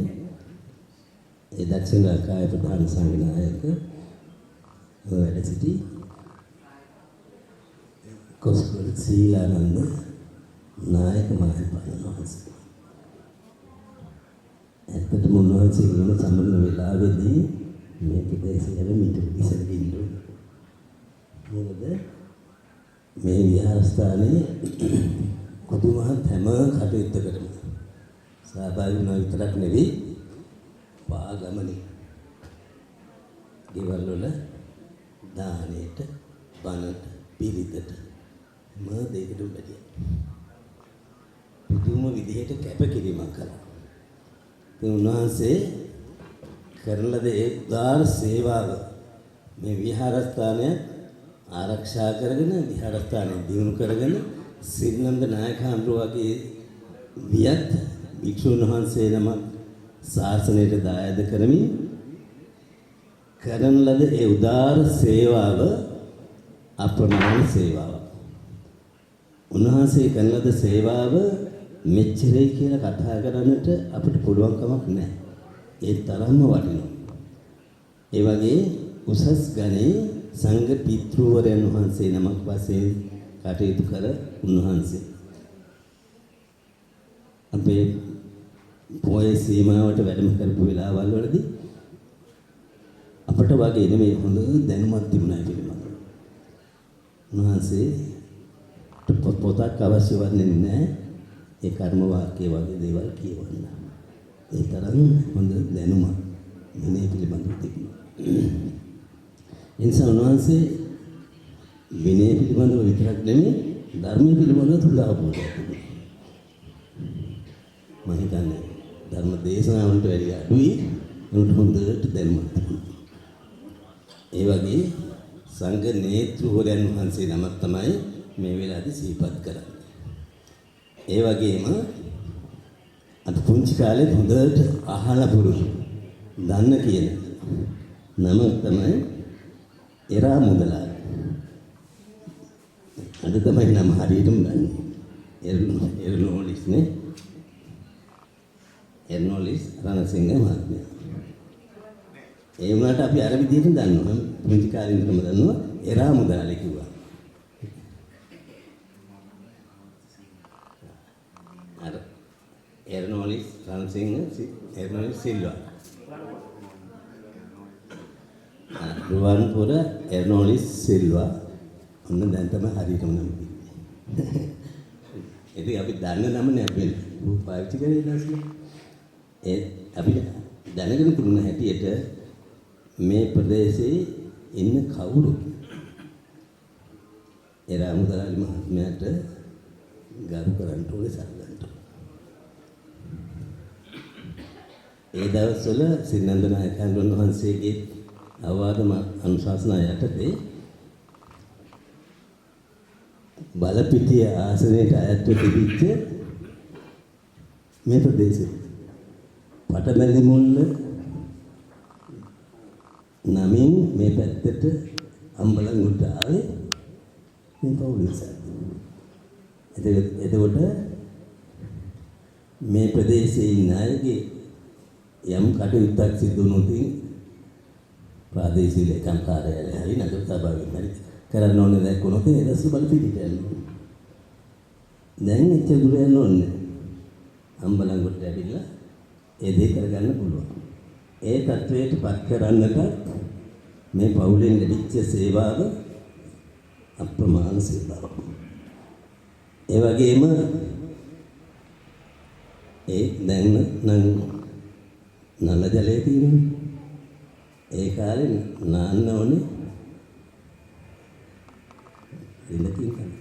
Speaker 9: ඒ දක්ෂිණ ලංකාවේ ප්‍රධාන සංඝනායක වැඩ සිටි කොස්කොල් සීලානන්ද නායක මහින්පාණන් වහන්සේ. ඇත්තටම උන්වහන්සේ කියන සම්බන්ධ වෙලාවේදී මේ ප්‍රදේශයේ මිටු ඉස්සරහින් මොකද මේ විහාරස්ථානයේ කුතුමහත් හැම කටයුත්තකටම සහභාගී වුණා විතරක් නෙවෙයි පාගමනේ ගෙවල් වල දානෙට බණට පිරිතට දෙයකට වැඩි පුදුම විදිහට කැපකිරීමක් කළා. ඒ උන්වහන්සේ කරන ලද ඒ උදාර සේවාව මේ විහාරස්ථානය ආරක්ෂා කරගෙන විහාරස්ථානය දියුණු කරගෙන සිරිනන්ද නායක හඳුරු වගේ වියත් භික්ෂුන් වහන්සේ නමක් ශාසනයට දායද කරමින් කරන ලද ඒ උදාර සේවාව අප්‍රමාණ සේවාවක්. උන්වහන්සේ කරන ලද සේවාව මෙච්චරයි කියලා කතා කරන්නට අපිට පුළුවන් කමක් නැහැ. ඒ තරම්ම වටිනවා. ඒ වගේ උසස් ගණේ සංඝ පිතෘවරයන් වහන්සේ නමක් වශයෙන් කටයුතු කර උන්වහන්සේ අපේ පොයේ සීමාවට වැඩම කරපු වෙලාවල් වලදී අපට වගේ නෙමෙයි හොඳ දැනුමක් තිබුණා පිළිබඳව. උන්වහන්සේ පොතක් අවශ්‍ය වන්නේ නැහැ. ඒ කර්ම වාක්‍ය වගේ දේවල් කියවන්න. ඒ තරම් හොඳ දැනුමක් මේ පිළිබඳව තිබුණා. එනිසා උන්වහන්සේ විනය පිළිබඳව විතරක් නෙමෙයි ධර්ම පිළිබඳව තුල අවබෝධයක් තිබුණා. මම හිතන්නේ ධර්ම දේශනාවලට වැඩි අඩුයි උන්ට හොඳට දැනුමක් තිබුණා. ඒ වගේ සංඝ නේතෘවරයන් වහන්සේ නමක් තමයි මේ වෙලාවේදී සිහිපත් කරන්නේ. ඒ වගේම අද පුංචි කාලේ හොඳට අහලා පුරුදු දන්න කියන නම තමයි එරා මුදලාල. අද තමයි නම හරියටම දන්නේ. එර්නෝලිස්නේ. එර්නෝලිස් රණසිංහ මහත්මයා. ඒ වුණාට අපි අර විදිහට දන්නවා. පුංචි කාලේ ඉඳන්ම දන්නවා එරා මුදාලේ කිව්වා. අර එර්නෝලිස් රණසිංහ එර්නෝලිස් සිල්වා. රුවන්පුර එර්නෝලිස් සිල්වා. ඔන්න දැන් තමයි හරියටම නම කිව්වේ. ඉතින් අපි දන්න නමනේ අපි පාවිච්චි කරේ ඊළඟට. ඒ අපි දැනගෙන තිබුණ හැටියට මේ ප්‍රදේශයේ ඉන්න කවුරු එරා මුදලාලි මහත්මයාට ගරු කරන්න ඕනේ සල්ලන්න. ඒ දවස්වල සින්නන්ද නායකයන් වහන්සේගේ අවවාද අනුශාසනා යටතේ බලපිටිය ආසනයට අයත්ව තිබිච්ච මේ ප්‍රදේශය පටමැලි මුල්ල නමින් මේ පැත්තට අම්බලන්ගොඩ ආවේ මේ පවුල නිසා. එතකොට මේ ප්‍රදේශයේ ඉන්න අයගේ යම් කටයුත්තක් සිදු වුණොත් ප්‍රාදේශීය ලේකම් කාර්යාලය හරි නගර සභාවෙන් හරි කරන්න ඕනේ දැක්කොත් ඒ දවස් වල පිටිට යනවා. දැන් එච්චර දුර යන්න ඕනේ. අම්බලන්ගොඩට ඇවිල්ලා ඒ දේ කරගන්න පුළුවන්. ඒ තත්වයට පත් කරන්නට මේ පවුලෙන් ලැබිච්ච සේවාව අප්‍රමාණ සේවාවක්. ඒ වගේම ඒ දැන් නම් නල ජලයේ තියෙනවා. ඒ කාලේ නාන්න ඕනේ ඉන්නකින් තමයි.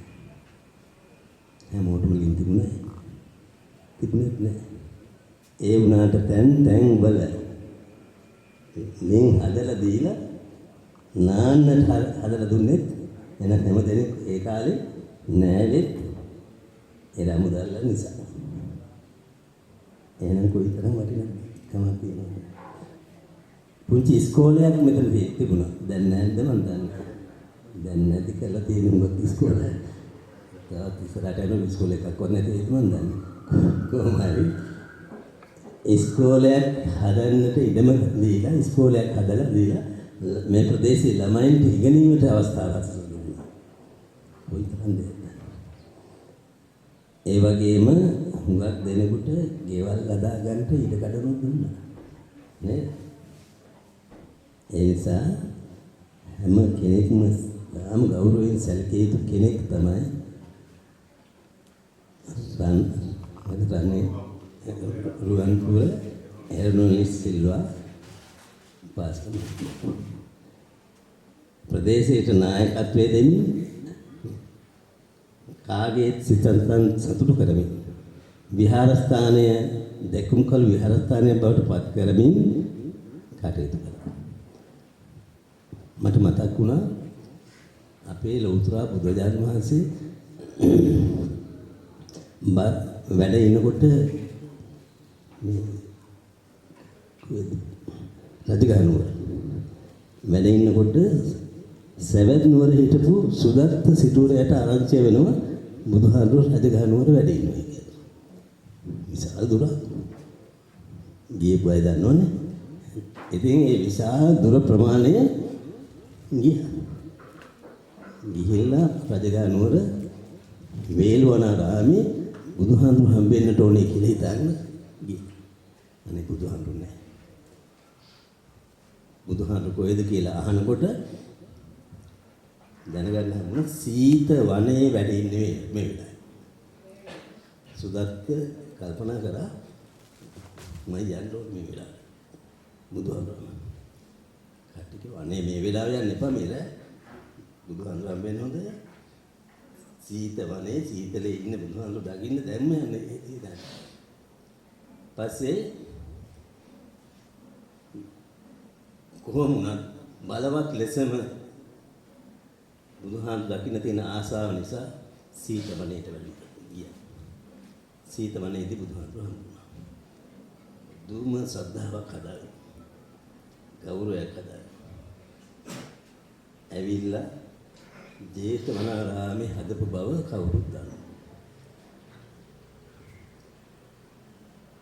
Speaker 9: හැමෝටම ලින් තිබුණේ නැහැ. ඒ වුණාට තැන් වල ලින් හදලා දීලා නාන්නට හදලා දුන්නෙත් එන හැමදෙනෙක් ඒ කාලේ නෑලෙත් එරා මුදල්ල නිසා. එහෙනම් කොයිතරම් වටිනාකමක් තියෙනවද? පුංචි ඉස්කෝලයක් මෙතන තිබුණා. දැන් නැද්ද මන් දන්නේ. දැන් නැති කරලා තියෙන මොකද ඉස්කෝලේ. තාත් ඉස්සරහට යන ඉස්කෝලේ එකක් නැති ඒක මන් දන්නේ. කොහොම හරි ඉස්කෝලයක් හදන්නට ඉඩම දීලා ඉස්කෝලයක් හදලා දීලා මේ ප්‍රදේශයේ ළමයින්ට ඉගෙනීමට අවස්ථාවක් ලැබුණා. කොයිතරම්ද? ඒ වගේම හුඟක් දෙනෙකුට ගෙවල් හදා ගන්නට ඉඩ කඩනු දුන්නා. නේද? ඒ නිසා හැම කෙනෙක්ම තාම ගෞරවයෙන් සැලකිය යුතු කෙනෙක් තමයි රුවන්පුර එර්නෝලිස් සිල්වා පාස්කම් ප්‍රදේශයට නායකත්වයේ දෙමින් කාගේ සිතන්තන් සතුටු කරමින් විහාරස්ථානය දෙකුම්කල් විහාරස්ථානය බවට පත් කරමින් කටයුතු කළා. මට මතක් වුණා අපේ ලෞතර බුදුරජාණන් වහන්සේ වැඩ ඉනකොට මේ රජගහනුවර වැඩ ඉන්නකොට සවැත් නුවර හිටපු සුදත්ත සිටුවරයට ආරංචි වෙනවා බුදුහාමුදුරුවෝ රජගහනුවර වැඩ ඉන්නවා කියලා. විශාල දුරක් ගියපු අය දන්නවනේ. ඉතින් ඒ විශාල දුර ප්‍රමාණය ගිහිල්ලා රජගහනුවර වේල්වනාරාමේ බුදුහාමුදුරුවෝ හම්බෙන්නට ඕනේ කියලා හිතන්න ගියා. අනේ බුදුහාමුදුරුවෝ නෑ. බුදුහාමුදුරුවෝ කොහෙද කියලා අහනකොට දැනගන්න හම්බුණා සීත වනයේ වැඩ ඉන්නේ මේ වෙලාවේ. සුදත්ත කල්පනා කරා මම යන්න ඕනේ මේ වෙලාවේ. බුදුහාමුදුරුවෝ කට්ටිය වනේ මේ වෙලාවේ යන්න එපා මේල. බුදුහාමුදුරුවෝ හම්බෙන්නේ හොඳයි. සීත වනේ සීතලේ ඉන්න බුදුහාමුදුරුවෝ දකින්න දැම්ම යන්නේ ඉතින්. පස්සේ කොහොම වුණත් බලවත් ලෙසම බුදුහාමුදුරුවෝ දකින්න තියෙන ආසාව නිසා සීත වනේට ගියා. සීත වනේදී බුදුහාමුදුරුවෝ හම්බුණා. දුම ශ්‍රද්ධාවක් හදාගෙන ගෞරවයක් හදාගෙන ඇවිල්ලා ජේතවනාරාමේ හදපු බව කවුරුත් දන්නවා.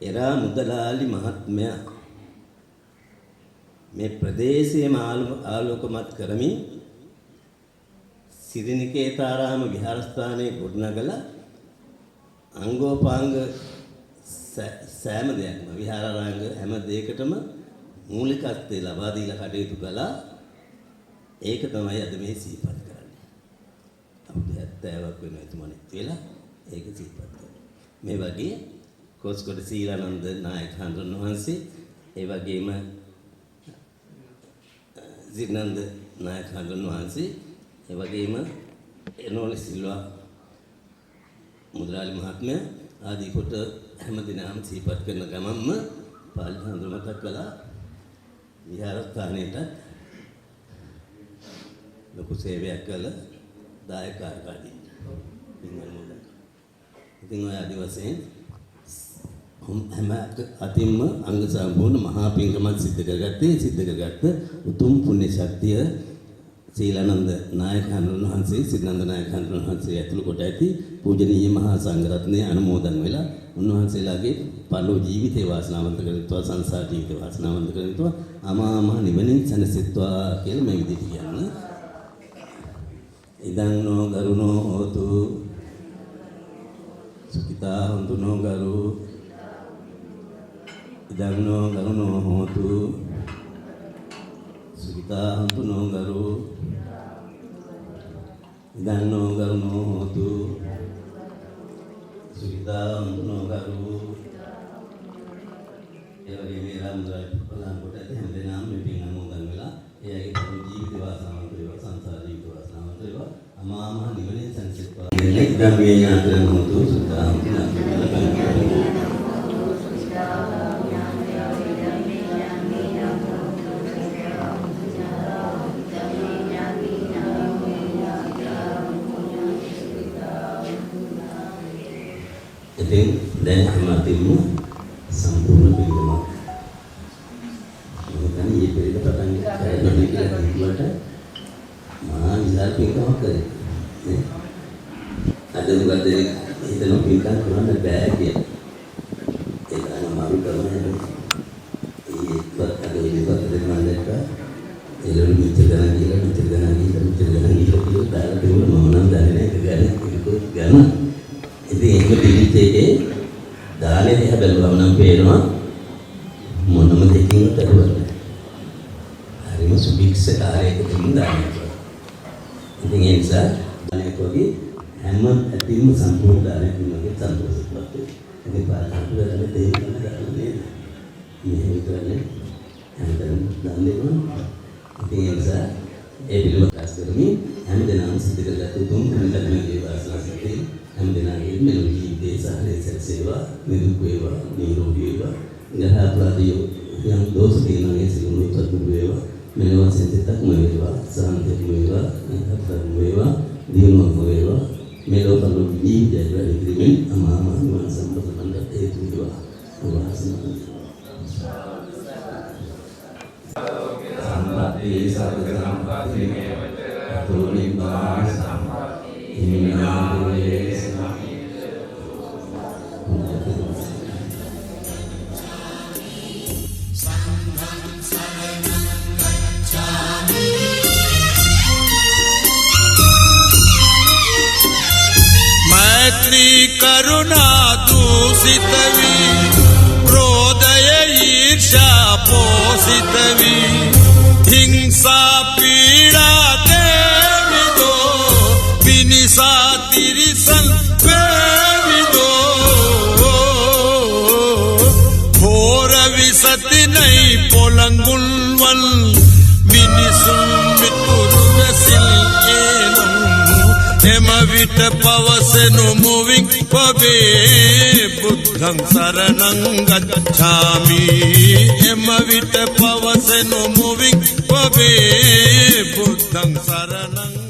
Speaker 9: එරා මුදලාලි මහත්මයා මේ ප්‍රදේශයේම ආලෝකමත් කරමින් සිරිනිකේතාරාම විහාරස්ථානයේ ගොඩනගලා අංගෝපාංග සෑම දෙයක්ම විහාරාංග හැම දෙයකටම මූලිකත්වය ලබා දීලා කටයුතු කළා. ඒක තමයි අද මේ සිහිපත් කරන්නේ. අවුරුදු 70ක් වෙන එතුමනෙක් වෙලා ඒක සිහිපත් කරනවා. මේ වගේ කොස්කොඩ සීලානන්ද නායක හඳුන් වහන්සේ, ඒ වගේම සිරිනන්ද නායක හඳුන් වහන්සේ, ඒ වගේම එනෝලි සිල්වා මුදලාලි මහත්මයා ආදී කොට හැමදිනම සිහිපත් කරන ගමන්ම පාලි හඳුන් මතක් කළා. විහාරස්ථානයට ලොකු සේවයක් කළ දායකයන්ට පින්වල මුදල්. ඉතින් ඔය ආදි වශයෙන් හැම අතින්ම අංග සම්පූර්ණ මහා පින්කමක් සිද්ධ කරගත්ත උතුම් පුණ්‍ය ශක්තිය සීලානන්ද නායක හඳුන් වහන්සේ, සිරිනන්ද නායක හඳුන් වහන්සේ ඇතුළු කොට ඇති පූජනීය මහා සංඝරත්නයේ අනුමෝදන් වෙලා උන්වහන්සේලාගේ පරලෝ ජීවිතේ වාසනාවන්ත කරගත්තා, සංසාර ජීවිතේ වාසනාවන්ත කරගත්තා, අමා මහ නිවනින් සැනසෙත්වා කියලා මේ විදිහට කියන්න. ඉදං නෝ ගරුණෝ හෝතු සුඛිතා හොන්තු නෝ ගරු ඉදං නෝ ගරුණෝ හෝතු සුඛිතා හොන්තු නෝ ගරු ඉදං නෝ ගරුණෝ හෝතු සුඛිතා හොන්තු නෝ ගරු. ඒ වගේ මේ රාමුදල් බලන් කොට ඇති හැම දෙනාම මේ පින් අනුමෝදන් වෙලා එයාගේ පරලෝ ජීවිත වාසනාවන්ත වේවා, සංසාර ජීවිත වාසනාවන්ත වේවා, අමා මහ නිවනින් සැනසෙත්වා. ඉදං වේ ඥාතං හෝතු සුඛිතා හොන්තු නෝ ගරු. ඉතින් දැන් හැමතින්ම සම්පූර්ණ පිළිගමක්. මොකද මේ පිළිග පටන් ගන්න කියලා කිව්වට මා විලාප පිළිගමක් කරේ. අද මොකද හිතන පිළිගම් කරන්න බෑ කියලා. ඒක නම් මාරු කරන්නේ. ඒකත් අද ඉතිපත් දෙන්නා දැක්ක. එළවලු මෙච්චර ගණන් කියලා දාලා තිබුණා. මම නම් දන්නේ නැහැ ඒක ගණන්. ඉතින් ඒක පිළිච්චේකේ දානේ දිහා බැලුවම නම් පේනවා මොනම දෙකින් කරුවත් හරිම සුබික්ෂ කාර්යයකින් දාන්නේ. ඉතින් ඒ නිසා දානේ කොහේ හැම ඇතිම සම්පූර්ණ දානේ කිනුගේ සන්තෝෂවත් වෙනවා. ඉතින් පාරකට වැඩි දෙයක් නෑ. මේ විතරනේ හැමදේම දාන්න දෙනවා. ඉතින් ඒ නිසා ඒ පිළිවෙල කරමින් හැමදේම සිද්ධ කරගත්තු තුන් කණකටමගේ වාසනාවන්තයි. හැම දිනකේ මෙලොව ජීවිතේ සාහලේ සේවා නිදුක් වේවා, නිරෝගී වේවා, ගහපලාදිය යම් දෝෂ තියෙනවා ඒ සිළුණු සතුටු වේවා, මෙලොව සෙන්තිතක් වේවා, සාන්තියක් වේවා, නිහතක් වේවා, දිනුවක් වේවා, මෙලොව පළු ජීවිතය වැඩි කිරීමෙන් අමා මහ නිවන සම්පතකට හේතු වේවා. වාසනාව සම්පatti සබ්බ සම්පatti මේවච තුනිබ්බාන සම්පatti හිමිනාමේ
Speaker 1: मैत्री करुणा दूषित वी क्रोधय ईर्षा पोषित वी हिंसा पीड़ा देविदो विनिसा तिरिसन वेविदो घोर विसति नहीं पोलंगुलवन विनिसुन मितुरुवसिल एनं එම විට පවසෙනු මුවින් පබේ බුද්ධං සරණං ගච්ඡාමි. එම විට පවසෙනු මුවින් පබේ බුද්ධං සරණං